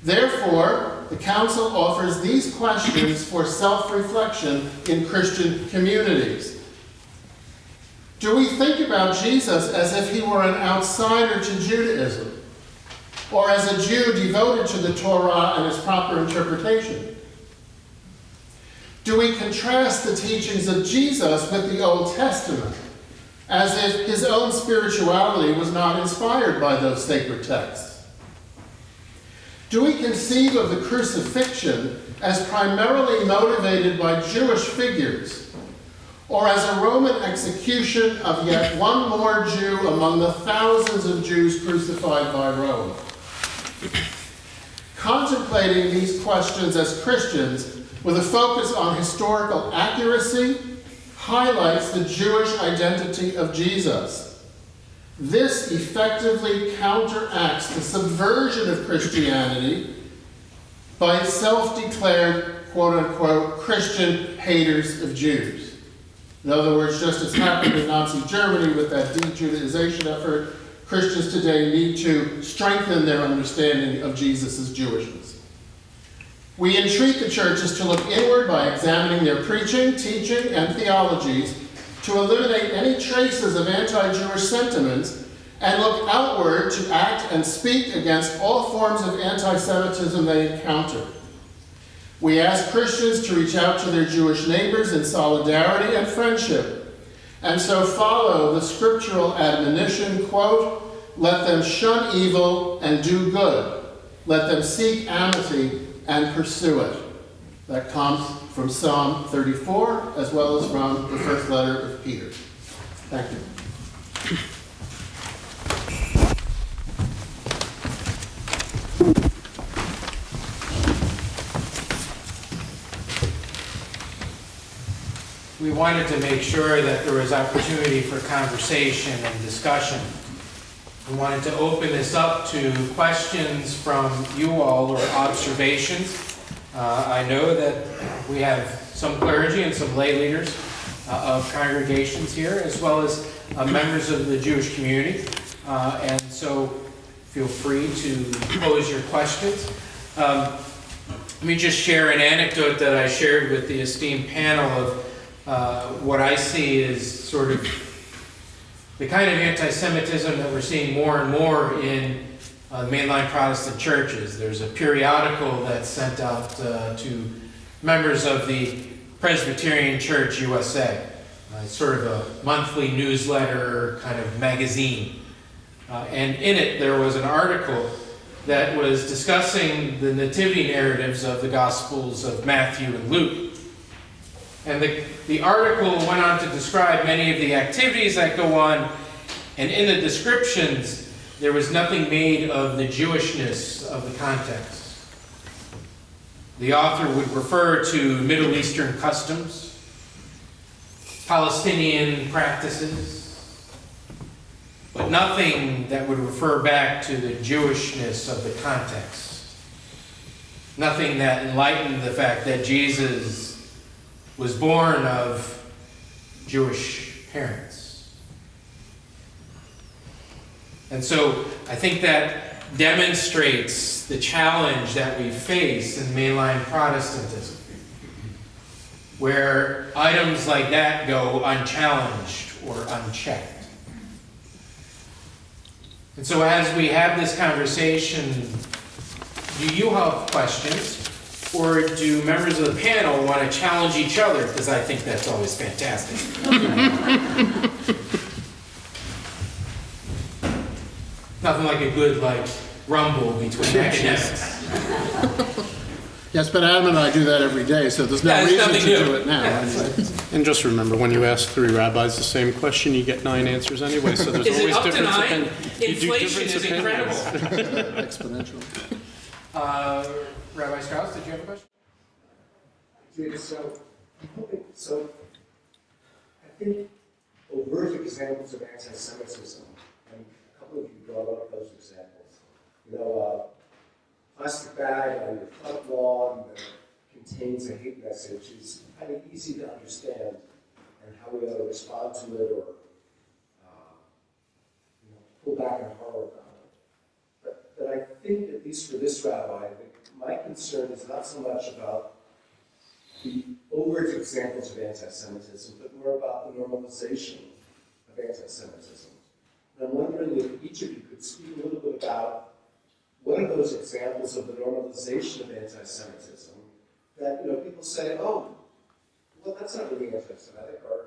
Therefore, the Council offers these questions for self-reflection in Christian communities. Do we think about Jesus as if he were an outsider to Judaism, or as a Jew devoted to the Torah and its proper interpretation? Do we contrast the teachings of Jesus with the Old Testament, as if his own spirituality was not inspired by those sacred texts? Do we conceive of the crucifixion as primarily motivated by Jewish figures, or as a Roman execution of yet one more Jew among the thousands of Jews crucified by Rome? Contemplating these questions as Christians with a focus on historical accuracy highlights the Jewish identity of Jesus. This effectively counteracts the subversion of Christianity by self-declared, quote-unquote, Christian haters of Jews. In other words, just as happened in Nazi Germany with that de-Judaization effort, Christians today need to strengthen their understanding of Jesus' Jewishness. We entreat the churches to look inward by examining their preaching, teaching, and theologies to eliminate any traces of anti-Jewish sentiments, and look outward to act and speak against all forms of anti-Semitism they encounter. We ask Christians to reach out to their Jewish neighbors in solidarity and friendship, and so follow the scriptural admonition, quote, "Let them shun evil and do good. Let them seek amity and pursue it." That comes from Psalm 34, as well as from the first letter of Peter. Thank you. We wanted to make sure that there was opportunity for conversation and discussion. We wanted to open this up to questions from you all or observations. I know that we have some clergy and some lay leaders of congregations here, as well as members of the Jewish community. And so feel free to pose your questions. Let me just share an anecdote that I shared with the esteemed panel of what I see is sort of the kind of anti-Semitism that we're seeing more and more in mainline Protestant churches. There's a periodical that's sent out to members of the Presbyterian Church USA. It's sort of a monthly newsletter kind of magazine. And in it there was an article that was discussing the nativity narratives of the Gospels of Matthew and Luke. And the article went on to describe many of the activities that go on, and in the descriptions there was nothing made of the Jewishness of the context. The author would refer to Middle Eastern customs, Palestinian practices, but nothing that would refer back to the Jewishness of the context. Nothing that enlightened the fact that Jesus was born of Jewish parents. And so I think that demonstrates the challenge that we face in mainline Protestantism, where items like that go unchallenged or unchecked. And so as we have this conversation, do you have questions? Or do members of the panel want to challenge each other? Because I think that's always fantastic. Nothing like a good rumble between academics. Yes, but Adam and I do that every day, so there's no it's reason nothing to new. do it now. And just remember, when you ask 3 rabbis the same question, you get 9 answers anyway, so there's Is it always up to different 9? opinions. Inflation is incredible. Exponential. Rabbi Strauss, did you have a question? So I think overt examples of anti-Semitism, and a couple of you brought up those examples. Plastic bag on your front lawn that contains a hate message is kind of easy to understand, and how we ought to respond to it or pull back on horror about it. But I think, at least for this rabbi, my concern is not so much about the overt examples of anti-Semitism, but more about the normalization of anti-Semitism. And I'm wondering if each of you could speak a little bit about what are those examples of the normalization of anti-Semitism that people say, oh, well, that's not really anti-Semitic, or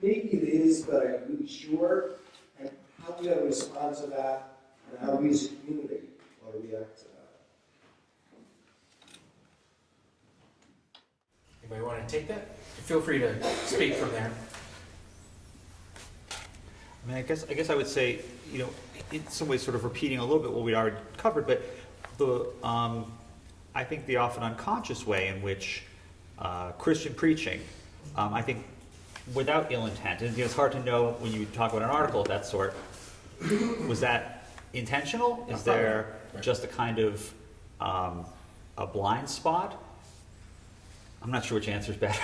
maybe it is, but I'm really sure, and how we ought to respond to that, and how we as a community ought to react to that. Anybody want to take that? Feel free to speak from there. I mean, I guess I would say, in some ways, sort of repeating a little bit what we already covered, but I think the often unconscious way in which Christian preaching, I think, without ill intent, and it's hard to know when you talk about an article of that sort, was that intentional? Is there just a kind of a blind spot? I'm not sure which answer is better.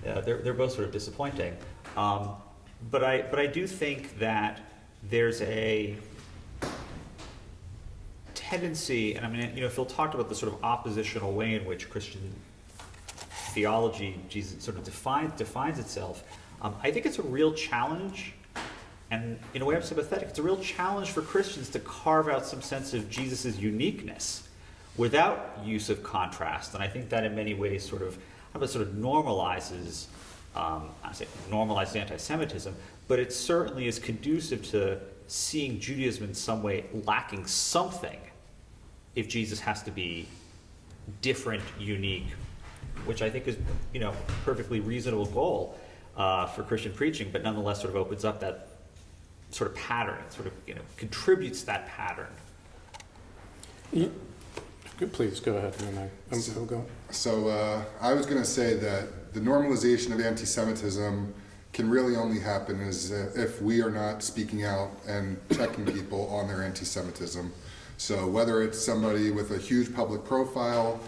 They're both sort of disappointing. But I do think that there's a tendency, and I mean, Phil talked about the sort of oppositional way in which Christian theology, Jesus, sort of defines itself. I think it's a real challenge, and in a way I'm sympathetic. It's a real challenge for Christians to carve out some sense of Jesus' uniqueness without use of contrast, and I think that in many ways sort of normalizes. I say normalized anti-Semitism, but it certainly is conducive to seeing Judaism in some way lacking something if Jesus has to be different, unique, which I think is, perfectly reasonable goal for Christian preaching, but nonetheless sort of opens up that sort of pattern, sort of, contributes that pattern. Please, go ahead, and then I'll go. So I was going to say that the normalization of anti-Semitism can really only happen if we are not speaking out and checking people on their anti-Semitism. So whether it's somebody with a huge public profile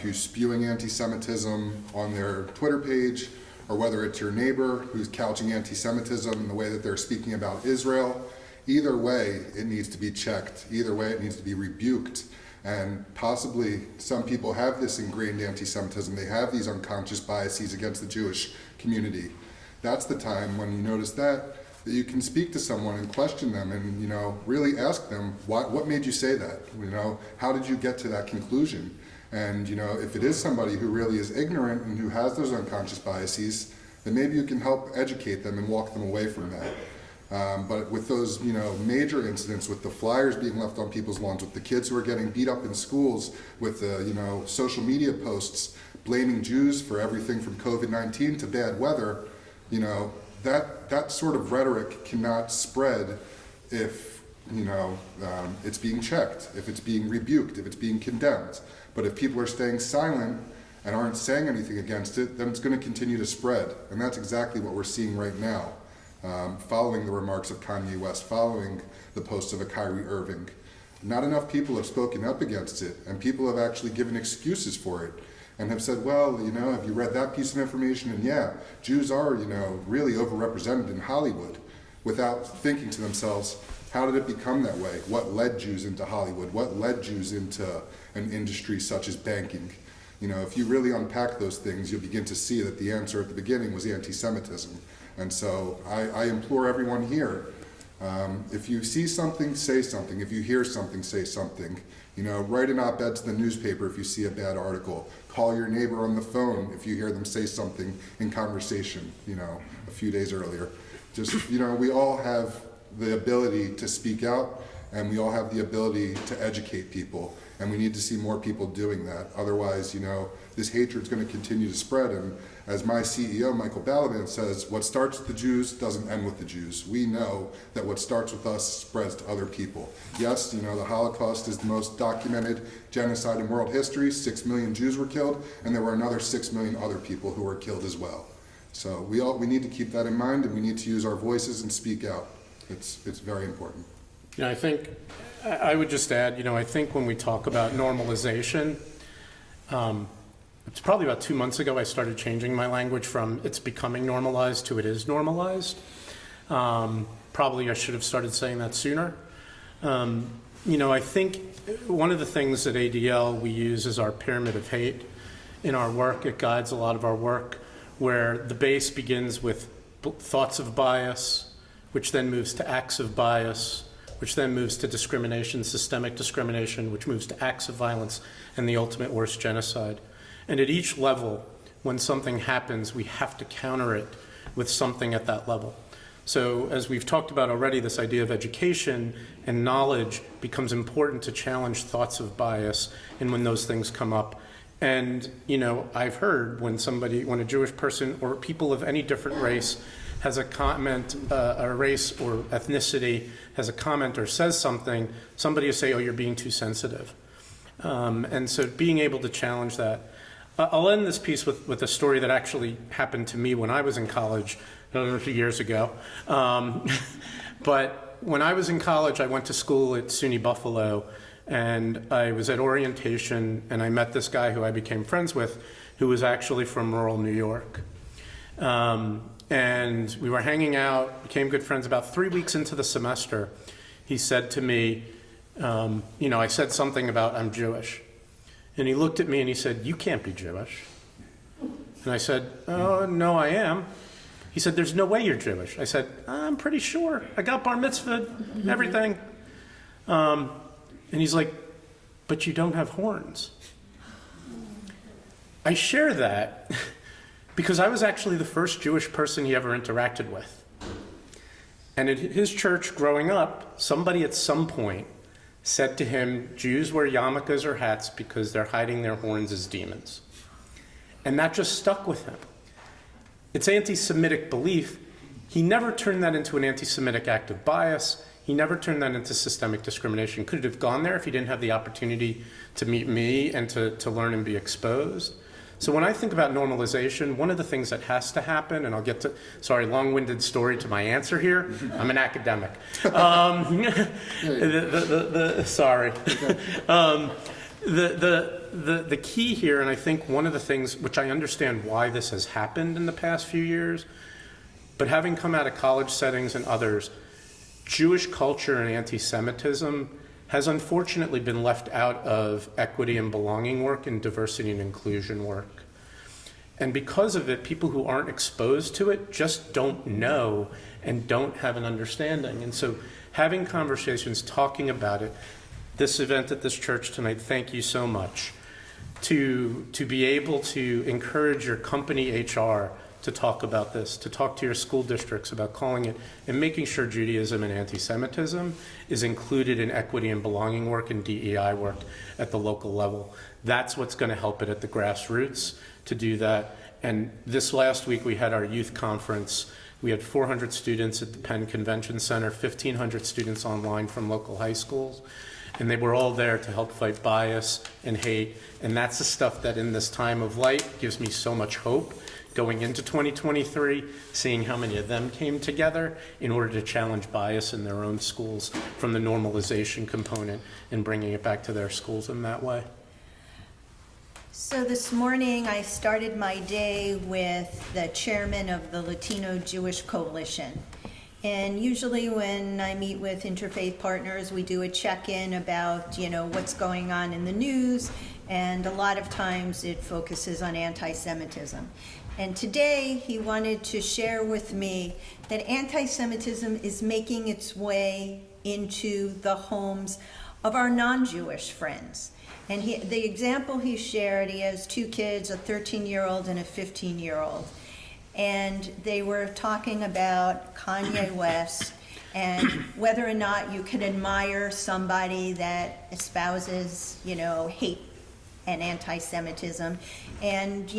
who's spewing anti-Semitism on their Twitter page, or whether it's your neighbor who's couching anti-Semitism in the way that they're speaking about Israel, either way it needs to be checked. Either way it needs to be rebuked. And possibly some people have this ingrained anti-Semitism. They have these unconscious biases against the Jewish community. That's the time when you notice that you can speak to someone and question them and, really ask them, what made you say that? How did you get to that conclusion? And, if it is somebody who really is ignorant and who has those unconscious biases, then maybe you can help educate them and walk them away from that. But with those, major incidents, with the flyers being left on people's lawns, with the kids who are getting beat up in schools, with the, social media posts blaming Jews for everything from COVID-19 to bad weather, that sort of rhetoric cannot spread if, it's being checked, if it's being rebuked, if it's being condemned. But if people are staying silent and aren't saying anything against it, then it's going to continue to spread. And that's exactly what we're seeing right now. Following the remarks of Kanye West, following the posts of a Kyrie Irving. Not enough people have spoken up against it, and people have actually given excuses for it, and have said, well, have you read that piece of information? And yeah, Jews are, really overrepresented in Hollywood, without thinking to themselves, how did it become that way? What led Jews into Hollywood? What led Jews into an industry such as banking? If you really unpack those things, you'll begin to see that the answer at the beginning was anti-Semitism. And so I implore everyone here, If you see something, say something. If you hear something, say something. Write an op-ed to the newspaper if you see a bad article. Call your neighbor on the phone if you hear them say something in conversation, a few days earlier. Just, we all have the ability to speak out, and we all have the ability to educate people, and we need to see more people doing that. Otherwise, this hatred's going to continue to spread, and as my CEO, Michael Balaban, says, what starts with the Jews doesn't end with the Jews. We know that what starts with us spreads to other people. Yes, the Holocaust is the most documented genocide in world history. 6 million Jews were killed, and there were another 6 million other people who were killed as well. So we need to keep that in mind, and we need to use our voices and speak out. It's very important. I think I would just add, I think when we talk about normalization, it's probably about 2 months ago I started changing my language from it's becoming normalized to it is normalized. Probably I should have started saying that sooner. I think one of the things at ADL we use is our pyramid of hate in our work. It guides a lot of our work, where the base begins with thoughts of bias, which then moves to acts of bias, which then moves to discrimination, systemic discrimination, which moves to acts of violence, and the ultimate worst, genocide. And at each level, when something happens, we have to counter it with something at that level. So as we've talked about already, this idea of education and knowledge becomes important to challenge thoughts of bias and when those things come up. And, I've heard when a Jewish person or people of any different race has a comment, a race or ethnicity has a comment or says something, somebody will say, oh, you're being too sensitive. And so being able to challenge that. I'll end this piece with a story that actually happened to me when I was in college, a few years ago. But when I was in college, I went to school at SUNY Buffalo, and I was at orientation, and I met this guy who I became friends with, who was actually from rural New York. And we were hanging out, became good friends. About 3 weeks into the semester, he said to me, I said something about I'm Jewish. And he looked at me and he said, you can't be Jewish. And I said, oh, no, I am. He said, there's no way you're Jewish. I said, I'm pretty sure. I got bar mitzvah, everything. And he's like, but you don't have horns. I share that because I was actually the first Jewish person he ever interacted with. And at his church growing up, somebody at some point said to him, Jews wear yarmulkes or hats because they're hiding their horns as demons. And that just stuck with him. It's anti-Semitic belief. He never turned that into an anti-Semitic act of bias. He never turned that into systemic discrimination. Could it have gone there if he didn't have the opportunity to meet me and to learn and be exposed? So when I think about normalization, one of the things that has to happen, and I'll get to, long-winded story to my answer here. I'm an academic. The key here, and I think one of the things, which I understand why this has happened in the past few years, but having come out of college settings and others, Jewish culture and anti-Semitism has unfortunately been left out of equity and belonging work and diversity and inclusion work. And because of it, people who aren't exposed to it just don't know and don't have an understanding. And so having conversations, talking about it, this event at this church tonight, thank you so much, to be able to encourage your company HR to talk about this, to talk to your school districts about calling it, and making sure Judaism and anti-Semitism is included in equity and belonging work and DEI work at the local level. That's what's going to help it at the grassroots to do that. And this last week we had our youth conference. We had 400 students at the Penn Convention Center, 1,500 students online from local high schools. And they were all there to help fight bias and hate. And that's the stuff that in this time of light gives me so much hope going into 2023, seeing how many of them came together in order to challenge bias in their own schools from the normalization component and bringing it back to their schools in that way. So this morning I started my day with the chairman of the Latino Jewish Coalition. And usually when I meet with interfaith partners, we do a check-in about, what's going on in the news, and a lot of times it focuses on anti-Semitism. And today he wanted to share with me that anti-Semitism is making its way into the homes of our non-Jewish friends. And the example he shared, he has two kids, a 13-year-old and a 15-year-old. And they were talking about Kanye West and whether or not you can admire somebody that espouses, hate and anti-Semitism. And,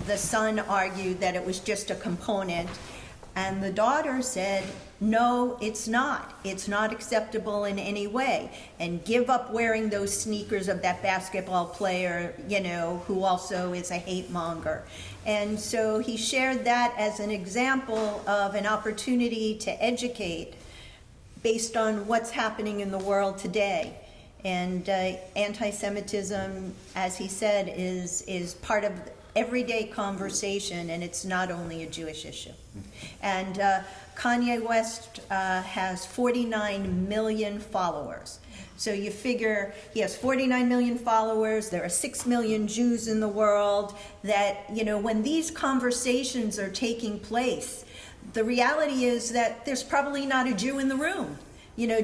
the son argued that it was just a component. And the daughter said, no, it's not. It's not acceptable in any way. And give up wearing those sneakers of that basketball player, who also is a hate monger. And so he shared that as an example of an opportunity to educate based on what's happening in the world today. And anti-Semitism, as he said, is part of everyday conversation, and it's not only a Jewish issue. And Kanye West has 49 million followers. So you figure he has 49 million followers, there are 6 million Jews in the world, that, when these conversations are taking place, the reality is that there's probably not a Jew in the room,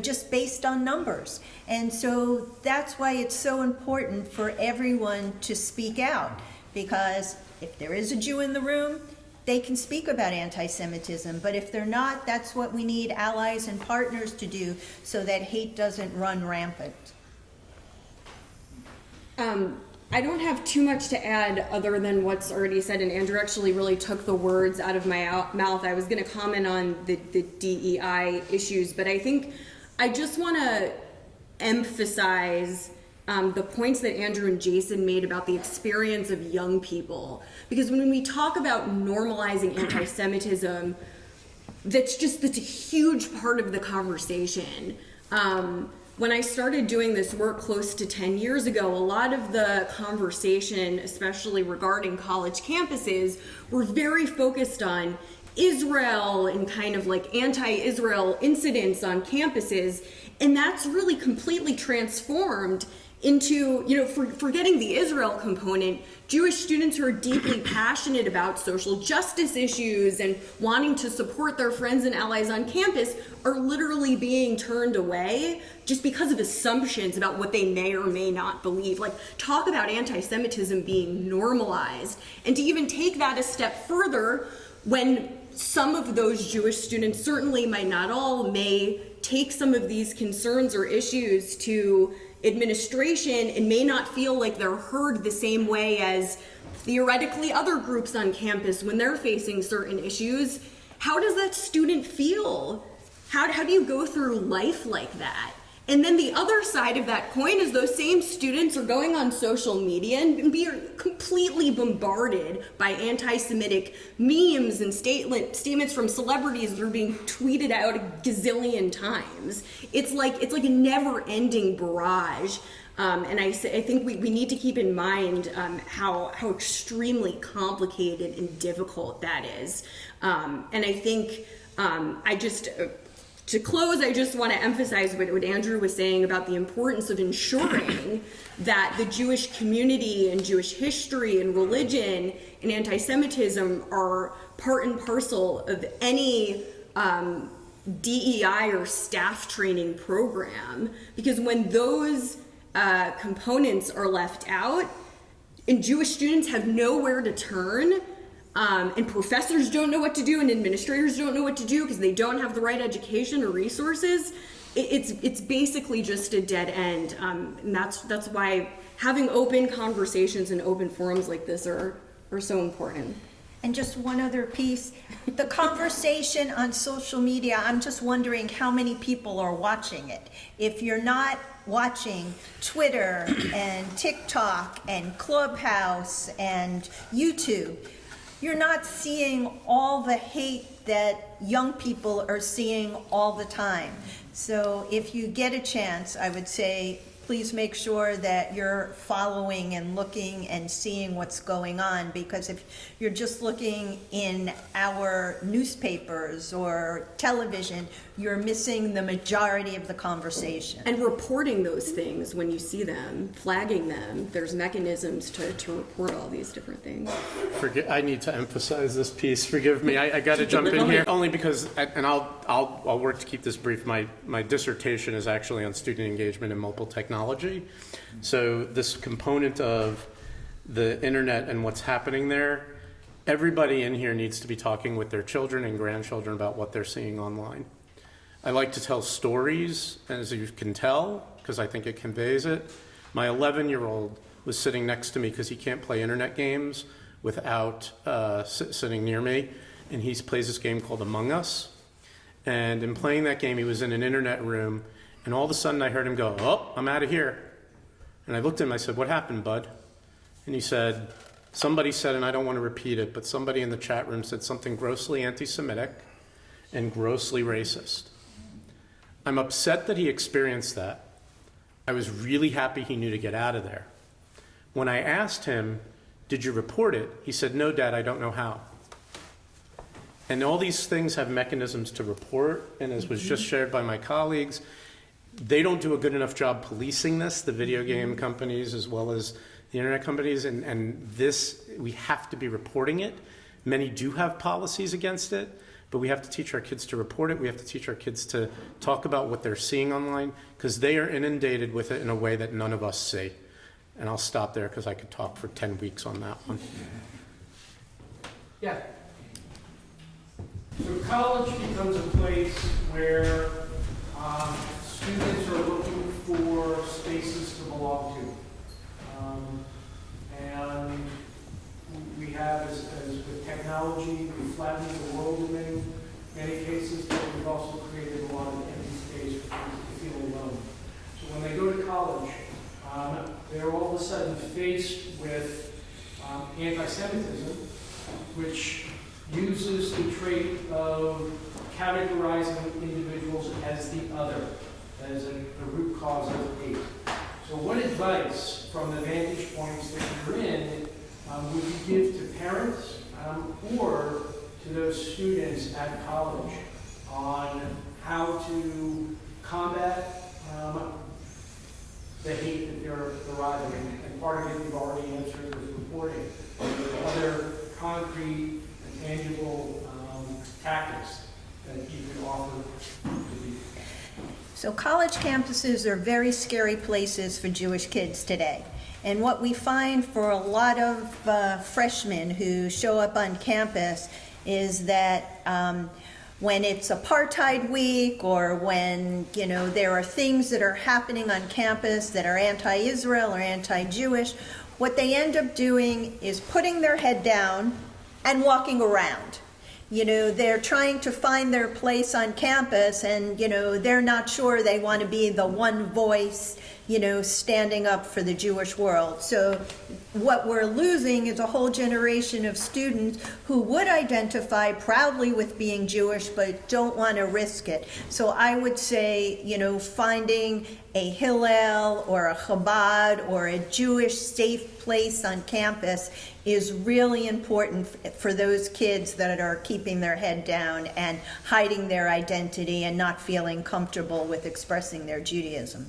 just based on numbers. And so that's why it's so important for everyone to speak out. Because if there is a Jew in the room, they can speak about anti-Semitism. But if they're not, that's what we need allies and partners to do so that hate doesn't run rampant. I don't have too much to add other than what's already said, and Andrew actually really took the words out of my mouth. I was going to comment on the DEI issues, but I think I just want to emphasize the points that Andrew and Jason made about the experience of young people. Because when we talk about normalizing anti-Semitism, that's a huge part of the conversation. When I started doing this work close to 10 years ago, a lot of the conversation, especially regarding college campuses, were very focused on Israel and kind of like anti-Israel incidents on campuses. And that's really completely transformed into, forgetting the Israel component, Jewish students who are deeply passionate about social justice issues and wanting to support their friends and allies on campus are literally being turned away just because of assumptions about what they may or may not believe. Like, talk about anti-Semitism being normalized. And to even take that a step further, when some of those Jewish students, certainly might not all, may take some of these concerns or issues to administration and may not feel like they're heard the same way as theoretically other groups on campus when they're facing certain issues. How does that student feel? How do you go through life like that? And then the other side of that coin is those same students are going on social media and being completely bombarded by anti-Semitic memes and statements from celebrities that are being tweeted out a gazillion times. It's like a never-ending barrage. And I think we need to keep in mind how extremely complicated and difficult that is. And I think to close, I just want to emphasize what Andrew was saying about the importance of ensuring that the Jewish community and Jewish history and religion and anti-Semitism are part and parcel of any DEI or staff training program. Because when those components are left out and Jewish students have nowhere to turn, and professors don't know what to do and administrators don't know what to do because they don't have the right education or resources, it's basically just a dead end. And that's why having open conversations and open forums like this are so important. And just one other piece, the conversation on social media, I'm just wondering how many people are watching it. If you're not watching Twitter and TikTok and Clubhouse and YouTube, you're not seeing all the hate that young people are seeing all the time. So if you get a chance, I would say please make sure that you're following and looking and seeing what's going on, because if you're just looking in our newspapers or television, you're missing the majority of the conversation. And reporting those things when you see them, flagging them, there's mechanisms to report all these different things. I need to emphasize this piece. Forgive me. I got to jump in here only because, and I'll work to keep this brief. My dissertation is actually on student engagement in mobile technology. So this component of the internet and what's happening there, everybody in here needs to be talking with their children and grandchildren about what they're seeing online. I like to tell stories, as you can tell, because I think it conveys it. My 11-year-old was sitting next to me because he can't play internet games without sitting near me, and he plays this game called Among Us. And in playing that game, he was in an internet room, and all of a sudden I heard him go, "Oh, I'm out of here." And I looked at him, I said, "What happened, bud?" And he said, somebody said, and I don't want to repeat it, but somebody in the chat room said something grossly anti-Semitic and grossly racist. I'm upset that he experienced that. I was really happy he knew to get out of there. When I asked him, "Did you report it?" he said, "No, Dad, I don't know how." And all these things have mechanisms to report, and as was just shared by my colleagues, they don't do a good enough job policing this, the video game companies as well as the internet companies, and this, we have to be reporting it. Many do have policies against it, but we have to teach our kids to report it. We have to teach our kids to talk about what they're seeing online, because they are inundated with it in a way that none of us see. And I'll stop there because I could talk for 10 weeks on that one. Yeah. So college becomes a place where students are looking for spaces to belong to. And we have, as with technology, we've flattened the world in many cases, but we've also created a lot of empty space for people to feel alone. So when they go to college, they're all of a sudden faced with anti-Semitism, which uses the trait of categorizing individuals as the other, as the root cause of hate. So what advice, from the vantage points that you're in, would you give to parents or to those students at college on how to combat the hate that they're deriving? And part of it you've already answered with reporting. Are there other concrete and tangible tactics that you could offer to people? So college campuses are very scary places for Jewish kids today. And what we find for a lot of freshmen who show up on campus is that when it's apartheid week, or when, you know, there are things that are happening on campus that are anti-Israel or anti-Jewish, what they end up doing is putting their head down and walking around. You know, they're trying to find their place on campus, and, you know, they're not sure they want to be the one voice, you know, standing up for the Jewish world. So what we're losing is a whole generation of students who would identify proudly with being Jewish but don't want to risk it. So I would say, you know, finding a Hillel or a Chabad or a Jewish safe place on campus is really important for those kids that are keeping their head down and hiding their identity and not feeling comfortable with expressing their Judaism.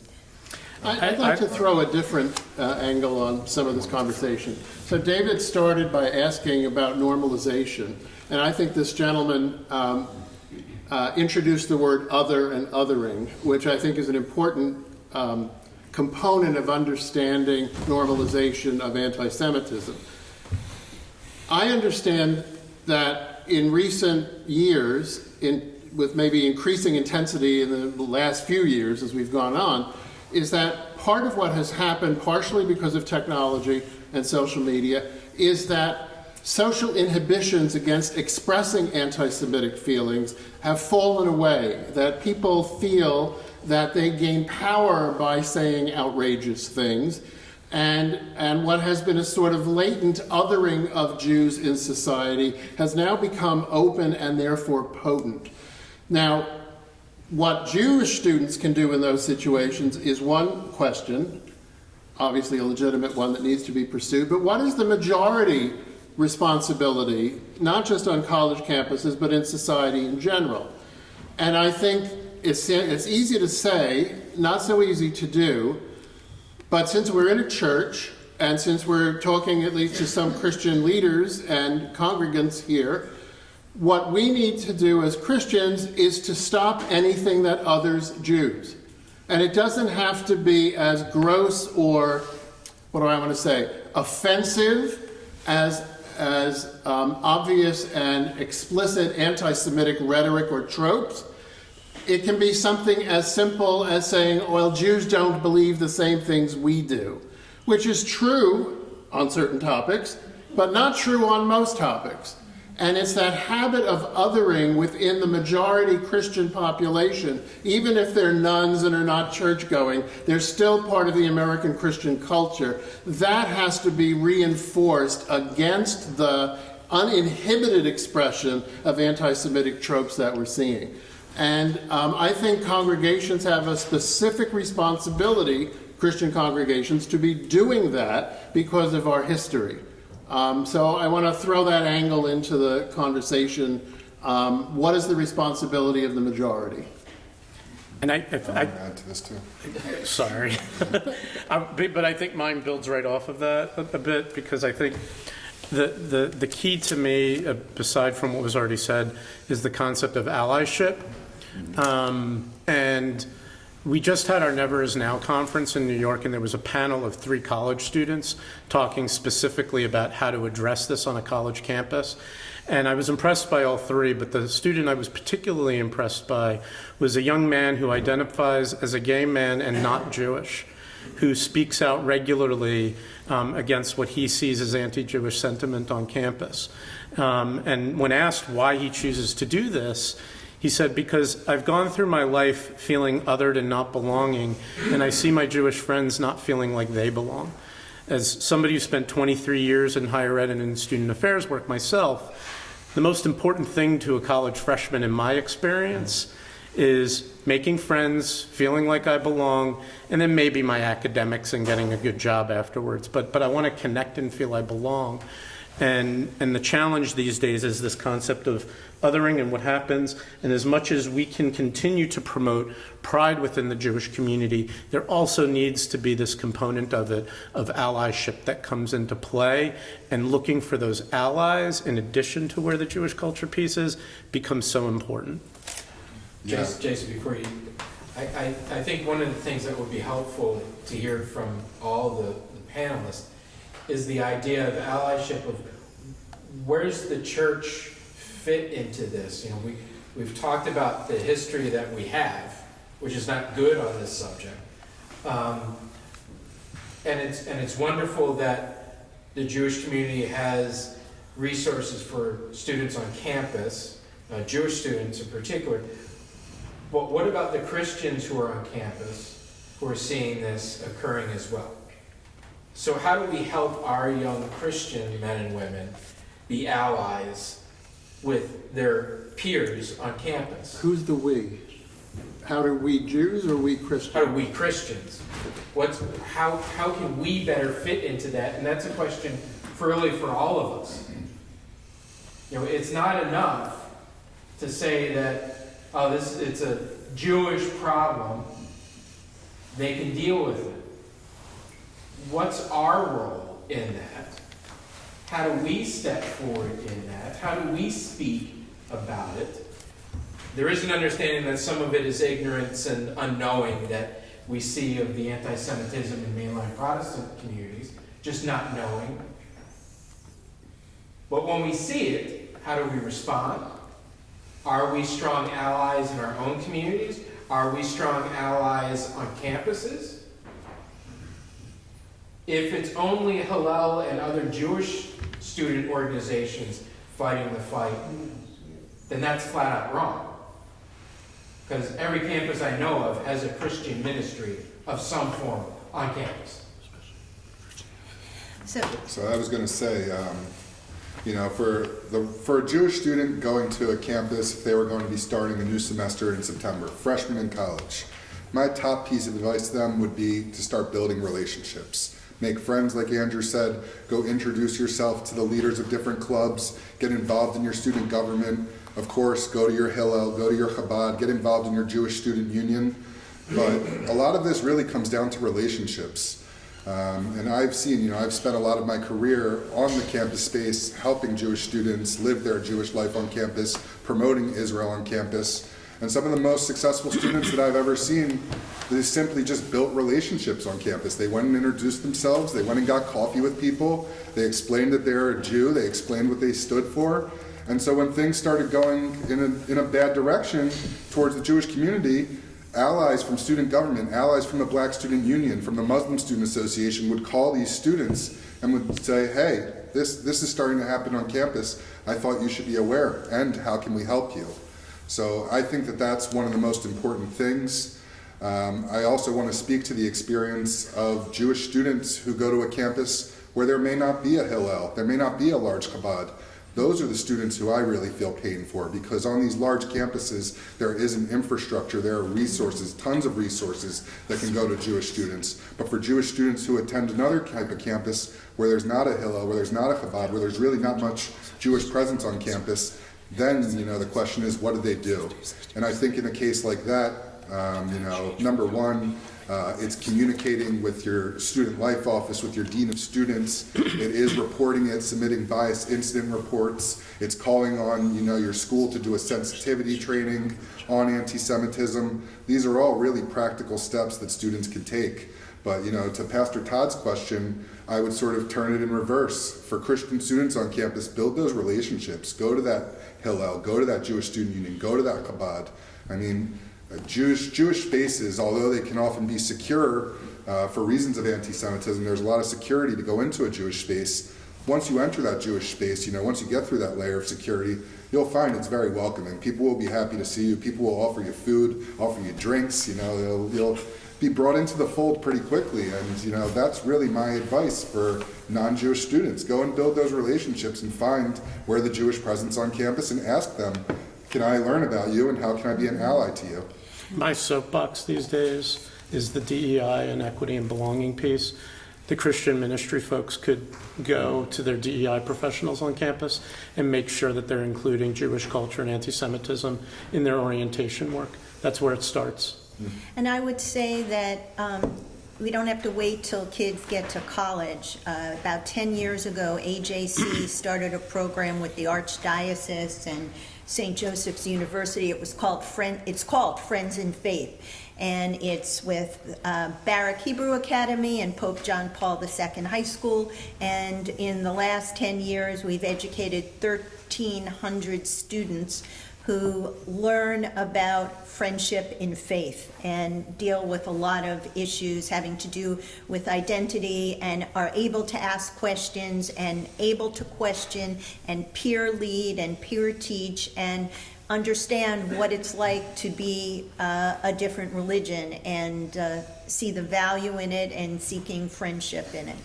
I'd like to throw a different angle on some of this conversation. So David started by asking about normalization, and I think this gentleman introduced the word other and othering, which I think is an important component of understanding normalization of anti-Semitism. I understand that in recent years, with maybe increasing intensity in the last few years as we've gone on, is that part of what has happened, partially because of technology and social media, is that social inhibitions against expressing anti-Semitic feelings have fallen away, that people feel that they gain power by saying outrageous things, and what has been a sort of latent othering of Jews in society has now become open and therefore potent. Now, What Jewish students can do in those situations is one question, obviously a legitimate one that needs to be pursued, but what is the majority responsibility, not just on college campuses, but in society in general? And I think it's easy to say, not so easy to do, but since we're in a church, and since we're talking at least to some Christian leaders and congregants here, what we need to do as Christians is to stop anything that others Jews. And it doesn't have to be as gross or, what do I want to say, offensive as obvious and explicit anti-Semitic rhetoric or tropes. It can be something as simple as saying, well, Jews don't believe the same things we do, which is true on certain topics, but not true on most topics. And it's that habit of othering within the majority Christian population, even if they're nuns and are not church-going, they're still part of the American Christian culture. That has to be reinforced against the uninhibited expression of anti-Semitic tropes that we're seeing. And I think congregations have a specific responsibility, Christian congregations, to be doing that because of our history. So I want to throw that angle into the conversation. What is the responsibility of the majority? And I add to this too. sorry, but I think mine builds right off of that a bit, because I think the key to me, aside from what was already said, is the concept of allyship. And we just had our Never Is Now conference in New York, and there was a panel of 3 college students talking specifically about how to address this on a college campus. And I was impressed by all 3, but the student I was particularly impressed by was a young man who identifies as a gay man and not Jewish, who speaks out regularly against what he sees as anti-Jewish sentiment on campus. And when asked why he chooses to do this, he said, because I've gone through my life feeling othered and not belonging, and I see my Jewish friends not feeling like they belong. As somebody who spent 23 years in higher ed and in student affairs work myself, the most important thing to a college freshman in my experience is making friends, feeling like I belong, and then maybe my academics and getting a good job afterwards. But I want to connect and feel I belong. And the challenge these days is this concept of othering and what happens. And as much as we can continue to promote pride within the Jewish community, there also needs to be this component of it, of allyship that comes into play, and looking for those allies in addition to where the Jewish culture piece is becomes so important. Yeah. Jason, before you, I think one of the things that would be helpful to hear from all the panelists is the idea of allyship, of where's the church fit into this? You know, we've talked about the history that we have, which is not good on this subject, and it's wonderful that the Jewish community has resources for students on campus, Jewish students in particular. But what about the Christians who are on campus who are seeing this occurring as well? So how do we help our young Christian men and women be allies with their peers on campus? Who's the we? How do we Jews or we Christians? How do we Christians? How can we better fit into that? And that's a question really for all of us. You know, it's not enough to say that, oh, it's a Jewish problem. They can deal with it. What's our role in that? How do we step forward in that? How do we speak about it? There is an understanding that some of it is ignorance and unknowing that we see of the anti-Semitism in mainline Protestant communities, just not knowing. But when we see it, how do we respond? Are we strong allies in our own communities? Are we strong allies on campuses? If it's only Hillel and other Jewish student organizations fighting the fight, then that's flat out wrong. Because every campus I know of has a Christian ministry of some form on campus. So I was going to say, You know, for a Jewish student going to a campus, if they were going to be starting a new semester in September, freshman in college, my top piece of advice to them would be to start building relationships. Make friends, like Andrew said, go introduce yourself to the leaders of different clubs, get involved in your student government, of course, go to your Hillel, go to your Chabad, get involved in your Jewish student union. But a lot of this really comes down to relationships. And I've seen, I've spent a lot of my career on the campus space, helping Jewish students live their Jewish life on campus, promoting Israel on campus. And some of the most successful students that I've ever seen, they simply just built relationships on campus. They went and introduced themselves, they went and got coffee with people, they explained that they're a Jew, they explained what they stood for. And so when things started going in a bad direction towards the Jewish community, allies from student government, allies from the Black Student Union, from the Muslim Student Association would call these students and would say, hey, this is starting to happen on campus. I thought you should be aware, and how can we help you? So I think that that's one of the most important things. I also want to speak to the experience of Jewish students who go to a campus where there may not be a Hillel, there may not be a large Chabad. Those are the students who I really feel pain for, because on these large campuses, there is an infrastructure, there are resources, tons of resources that can go to Jewish students. But for Jewish students who attend another type of campus where there's not a Hillel, where there's not a Chabad, where there's really not much Jewish presence on campus, then, the question is, what do they do? And I think in a case like that, number one, it's communicating with your student life office, with your dean of students. It is reporting it, submitting bias incident reports. It's calling on, your school to do a sensitivity training on anti-Semitism. These are all really practical steps that students can take. But, to Pastor Todd's question, I would sort of turn it in reverse. For Christian students on campus, build those relationships. Go to that Hillel, go to that Jewish student union, go to that Chabad. I mean, Jewish spaces, although they can often be secure for reasons of anti-Semitism, there's a lot of security to go into a Jewish space. Once you enter that Jewish space, once you get through that layer of security, you'll find it's very welcoming. People will be happy to see you. People will offer you food, offer you drinks. You'll be brought into the fold pretty quickly. And that's really my advice for non-Jewish students. Go and build those relationships and find where the Jewish presence on campus and ask them, can I learn about you and how can I be an ally to you? My soapbox these days is the DEI and equity and belonging piece. The Christian ministry folks could go to their DEI professionals on campus and make sure that they're including Jewish culture and anti-Semitism in their orientation work. That's where it starts. And I would say that we don't have to wait till kids get to college. About 10 years ago, AJC started a program with the Archdiocese and St. Joseph's University. It's called Friends in Faith. And it's with Barak Hebrew Academy and Pope John Paul II High School. And in the last 10 years, we've educated 1,300 students who learn about friendship in faith and deal with a lot of issues having to do with identity, and are able to ask questions and able to question and peer lead and peer teach and understand what it's like to be a different religion, and see the value in it and seeking friendship in it.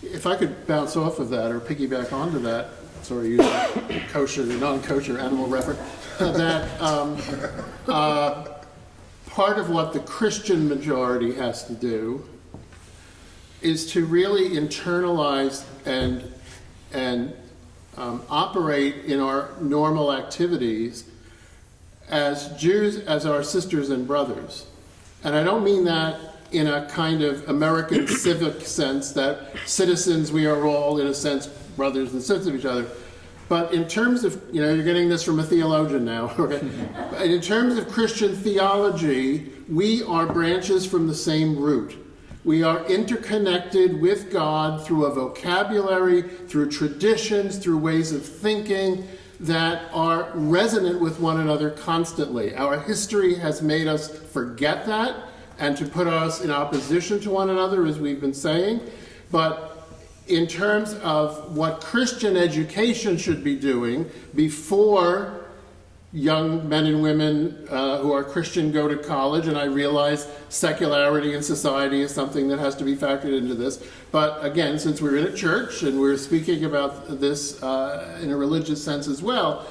If I could bounce off of that or piggyback onto that, sort of using kosher, non-kosher animal reference, that part of what the Christian majority has to do is to really internalize and operate in our normal activities as Jews, as our sisters and brothers. And I don't mean that in a kind of American civic sense, that citizens, we are all, in a sense, brothers and sisters of each other. But in terms of, you're getting this from a theologian now, okay? In terms of Christian theology, we are branches from the same root. We are interconnected with God through a vocabulary, through traditions, through ways of thinking that are resonant with one another constantly. Our history has made us forget that and to put us in opposition to one another, as we've been saying. But in terms of what Christian education should be doing before young men and women who are Christian go to college, and I realize secularity in society is something that has to be factored into this. But again, since we're in a church and we're speaking about this in a religious sense as well,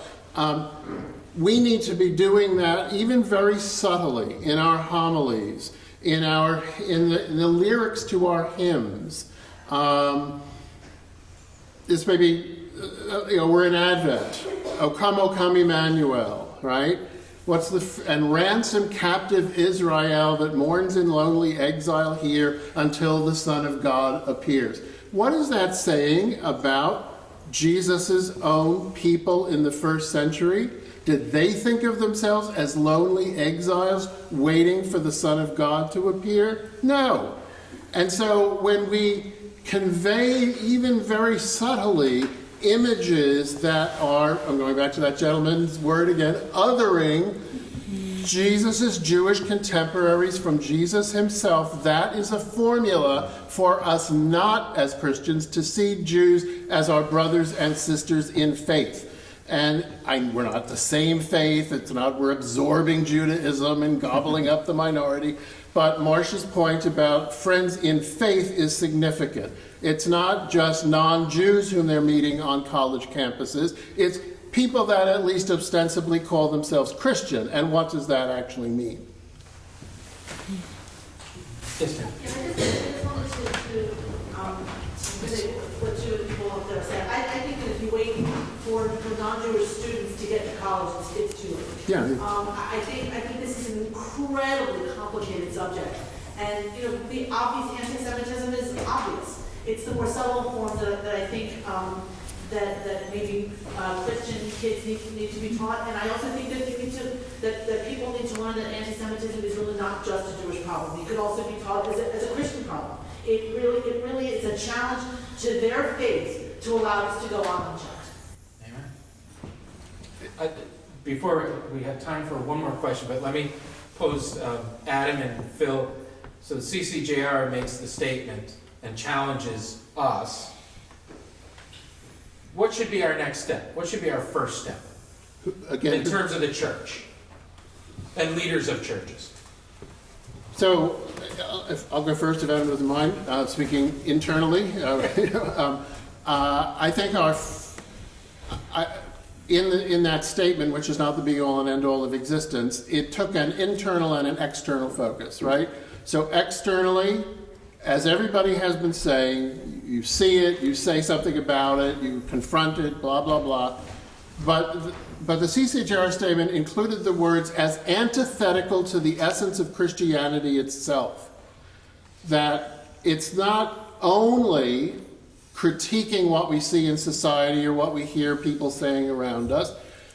we need to be doing that even very subtly in our homilies, in the lyrics to our hymns. This may be, we're in Advent. O come, Emmanuel, right? And ransom captive Israel that mourns in lonely exile here until the Son of God appears. What is that saying about Jesus' own people in the first century? Did they think of themselves as lonely exiles waiting for the Son of God to appear? No. And so when we convey, even very subtly, images that are, I'm going back to that gentleman's word again, othering Jesus' Jewish contemporaries from Jesus himself, that is a formula for us not as Christians to see Jews as our brothers and sisters in faith. And we're not the same faith. It's not we're absorbing Judaism and gobbling up the minority. But Marcia's point about friends in faith is significant. It's not just non-Jews whom they're meeting on college campuses. It's people that at least ostensibly call themselves Christian. And what does that actually mean? Yes, ma'am. Yeah, I just wanted to what you and people up there said. I think that if you wait for non-Jewish students to get to college, it's too late. Yeah. I think this is an incredibly complicated subject. And, the obvious anti-Semitism is obvious. It's the more subtle forms that I think that maybe Christian kids need to be taught. And I also think that that people need to learn that anti-Semitism is really not just a Jewish problem. It could also be taught as a Christian problem. It really is a challenge to their faith to allow us to go on unchecked. Amen. Before we have time for one more question, but let me pose Adam and Phil. So the CCJR makes the statement and challenges us. What should be our next step? What should be our first step? Again, in terms of the church and leaders of churches. So, I'll go first if Adam doesn't mind, speaking internally. I think in that statement, which is not the be-all and end-all of existence, it took an internal and an external focus, right? So externally, as everybody has been saying, you see it, you say something about it, you confront it, blah, blah, blah. But the CCJR statement included the words as antithetical to the essence of Christianity itself. That it's not only critiquing what we see in society or what we hear people saying around us,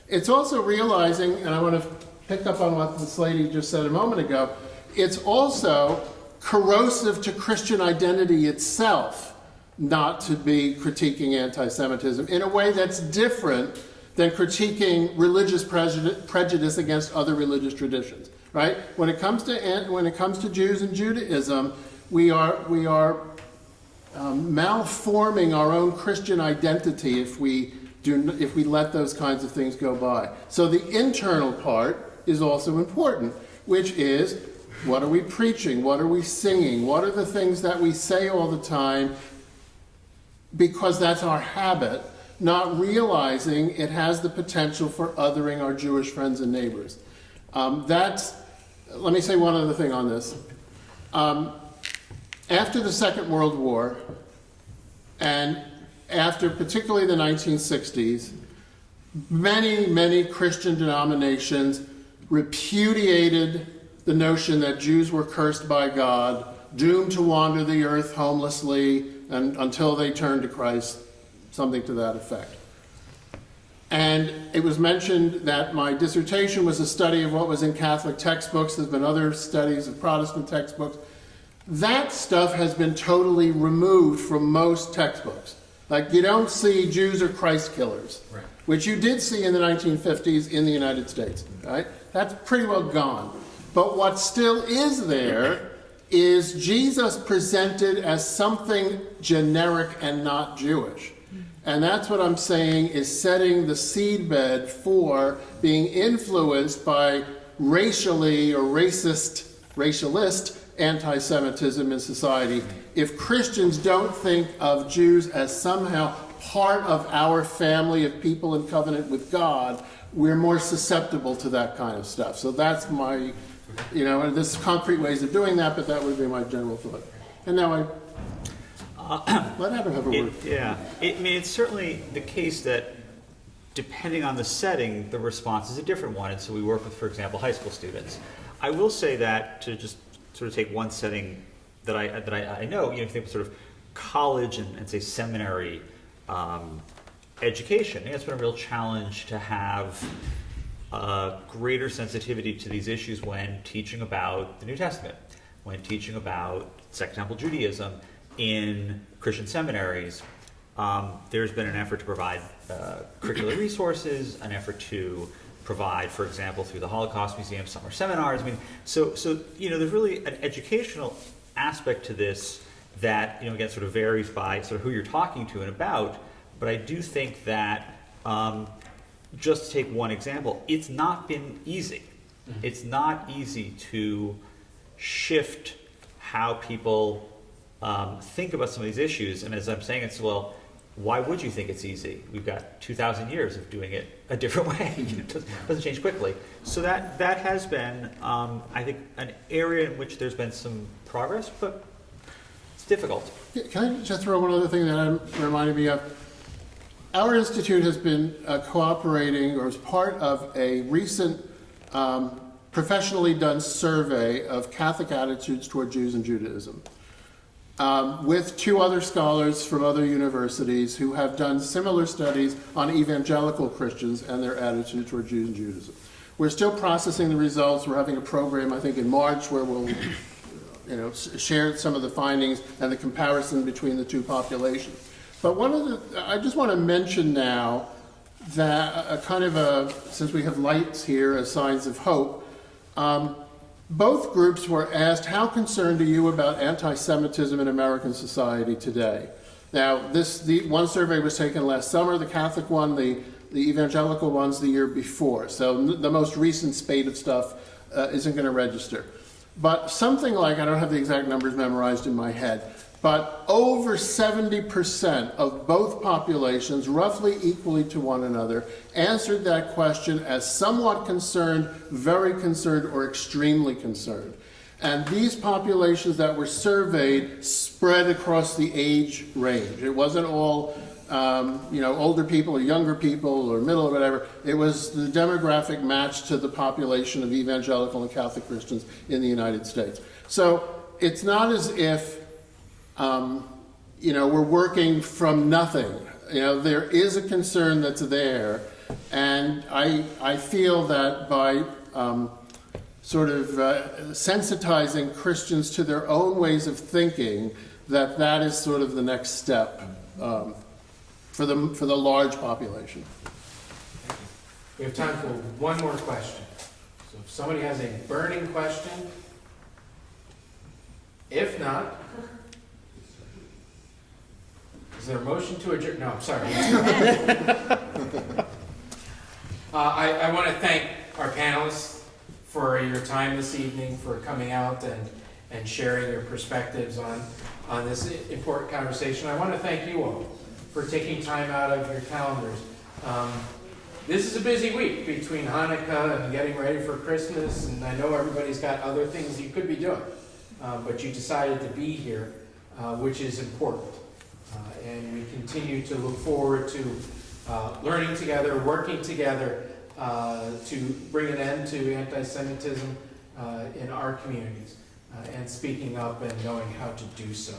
it's also realizing, and I want to pick up on what this lady just said a moment ago, it's also corrosive to Christian identity itself not to be critiquing anti-Semitism in a way that's different than critiquing religious prejudice against other religious traditions, right? When it comes to Jews and Judaism, we are malforming our own Christian identity if we let those kinds of things go by. So the internal part is also important, which is, what are we preaching? What are we singing? What are the things that we say all the time? Because that's our habit, not realizing it has the potential for othering our Jewish friends and neighbors. Let me say one other thing on this. After the Second World War, and after particularly the 1960s, many, many Christian denominations repudiated the notion that Jews were cursed by God, doomed to wander the earth homelessly and until they turned to Christ, something to that effect. And it was mentioned that my dissertation was a study of what was in Catholic textbooks. There's been other studies of Protestant textbooks. That stuff has been totally removed from most textbooks. Like, you don't see Jews are Christ killers, right, which you did see in the 1950s in the United States, right? That's pretty well gone. But what still is there is Jesus presented as something generic and not Jewish. And that's what I'm saying is setting the seedbed for being influenced by racially or racialist anti-Semitism in society. If Christians don't think of Jews as somehow part of our family of people in covenant with God, we're more susceptible to that kind of stuff. So that's my, and there's concrete ways of doing that, but that would be my general thought. And now let Adam have a word. It's certainly the case that depending on the setting, the response is a different one. And so we work with, for example, high school students. I will say that, to just sort of take one setting that I know, if you think of sort of college and say seminary education, I think it's been a real challenge to have greater sensitivity to these issues when teaching about the New Testament, when teaching about Second Temple Judaism in Christian seminaries. There's been an effort to provide curricular resources, an effort to provide, for example, through the Holocaust Museum, summer seminars. So there's really an educational aspect to this that, again, sort of varies by sort of who you're talking to and about. But I do think that, just to take one example, it's not been easy. Mm-hmm. It's not easy to shift how people think about some of these issues. And as I'm saying, why would you think it's easy? We've got 2,000 years of doing it a different way. It doesn't change quickly. So that has been, I think, an area in which there's been some progress, but it's difficult. Can I just throw one other thing that reminded me of? Our institute has been cooperating, or is part of a recent professionally done survey of Catholic attitudes toward Jews and Judaism, with two other scholars from other universities who have done similar studies on evangelical Christians and their attitude toward Jews and Judaism. We're still processing the results. We're having a program, I think, in March where we'll share some of the findings and the comparison between the two populations. But I just want to mention now that since we have lights here as signs of hope, both groups were asked, how concerned are you about anti-Semitism in American society today? Now, the one survey was taken last summer, the Catholic one, the evangelical one's the year before. So the most recent spate of stuff isn't going to register. But something like, I don't have the exact numbers memorized in my head, but over 70% of both populations, roughly equally to one another, answered that question as somewhat concerned, very concerned, or extremely concerned. And these populations that were surveyed spread across the age range. It wasn't all older people or younger people or middle or whatever. It was the demographic match to the population of evangelical and Catholic Christians in the United States. So it's not as if we're working from nothing. There is a concern that's there, and I feel that by sensitizing Christians to their own ways of thinking, that is sort of the next step for the large population. We have time for one more question. So if somebody has a burning question, if not, is there a motion to adjourn? No, I'm sorry. I want to thank our panelists for your time this evening, for coming out and sharing your perspectives on this important conversation. I want to thank you all for taking time out of your calendars. This is a busy week between Hanukkah and getting ready for Christmas, and I know everybody's got other things you could be doing, but you decided to be here, which is important. And we continue to look forward to learning together, working together to bring an end to anti-Semitism in our communities and speaking up and knowing how to do so.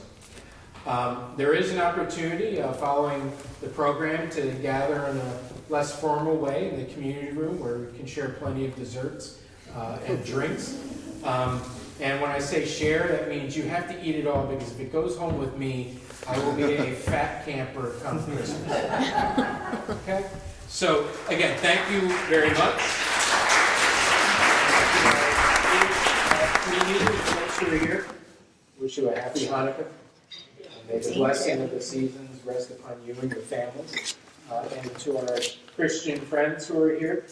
There is an opportunity following the program to gather in a less formal way in the community room where we can share plenty of desserts and drinks. And when I say share, that means you have to eat it all, because if it goes home with me, I will be a fat camper come Christmas. Okay? So, again, thank you very much. We need you, folks who are here. Wish you a happy Hanukkah. May the blessing of the seasons rest upon you and your families. And to our Christian friends who are here,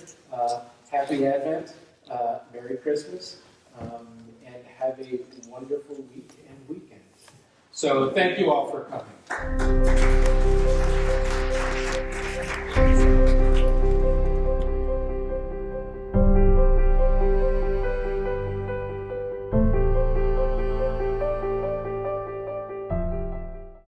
happy Advent, Merry Christmas, and have a wonderful week and weekend. So thank you all for coming.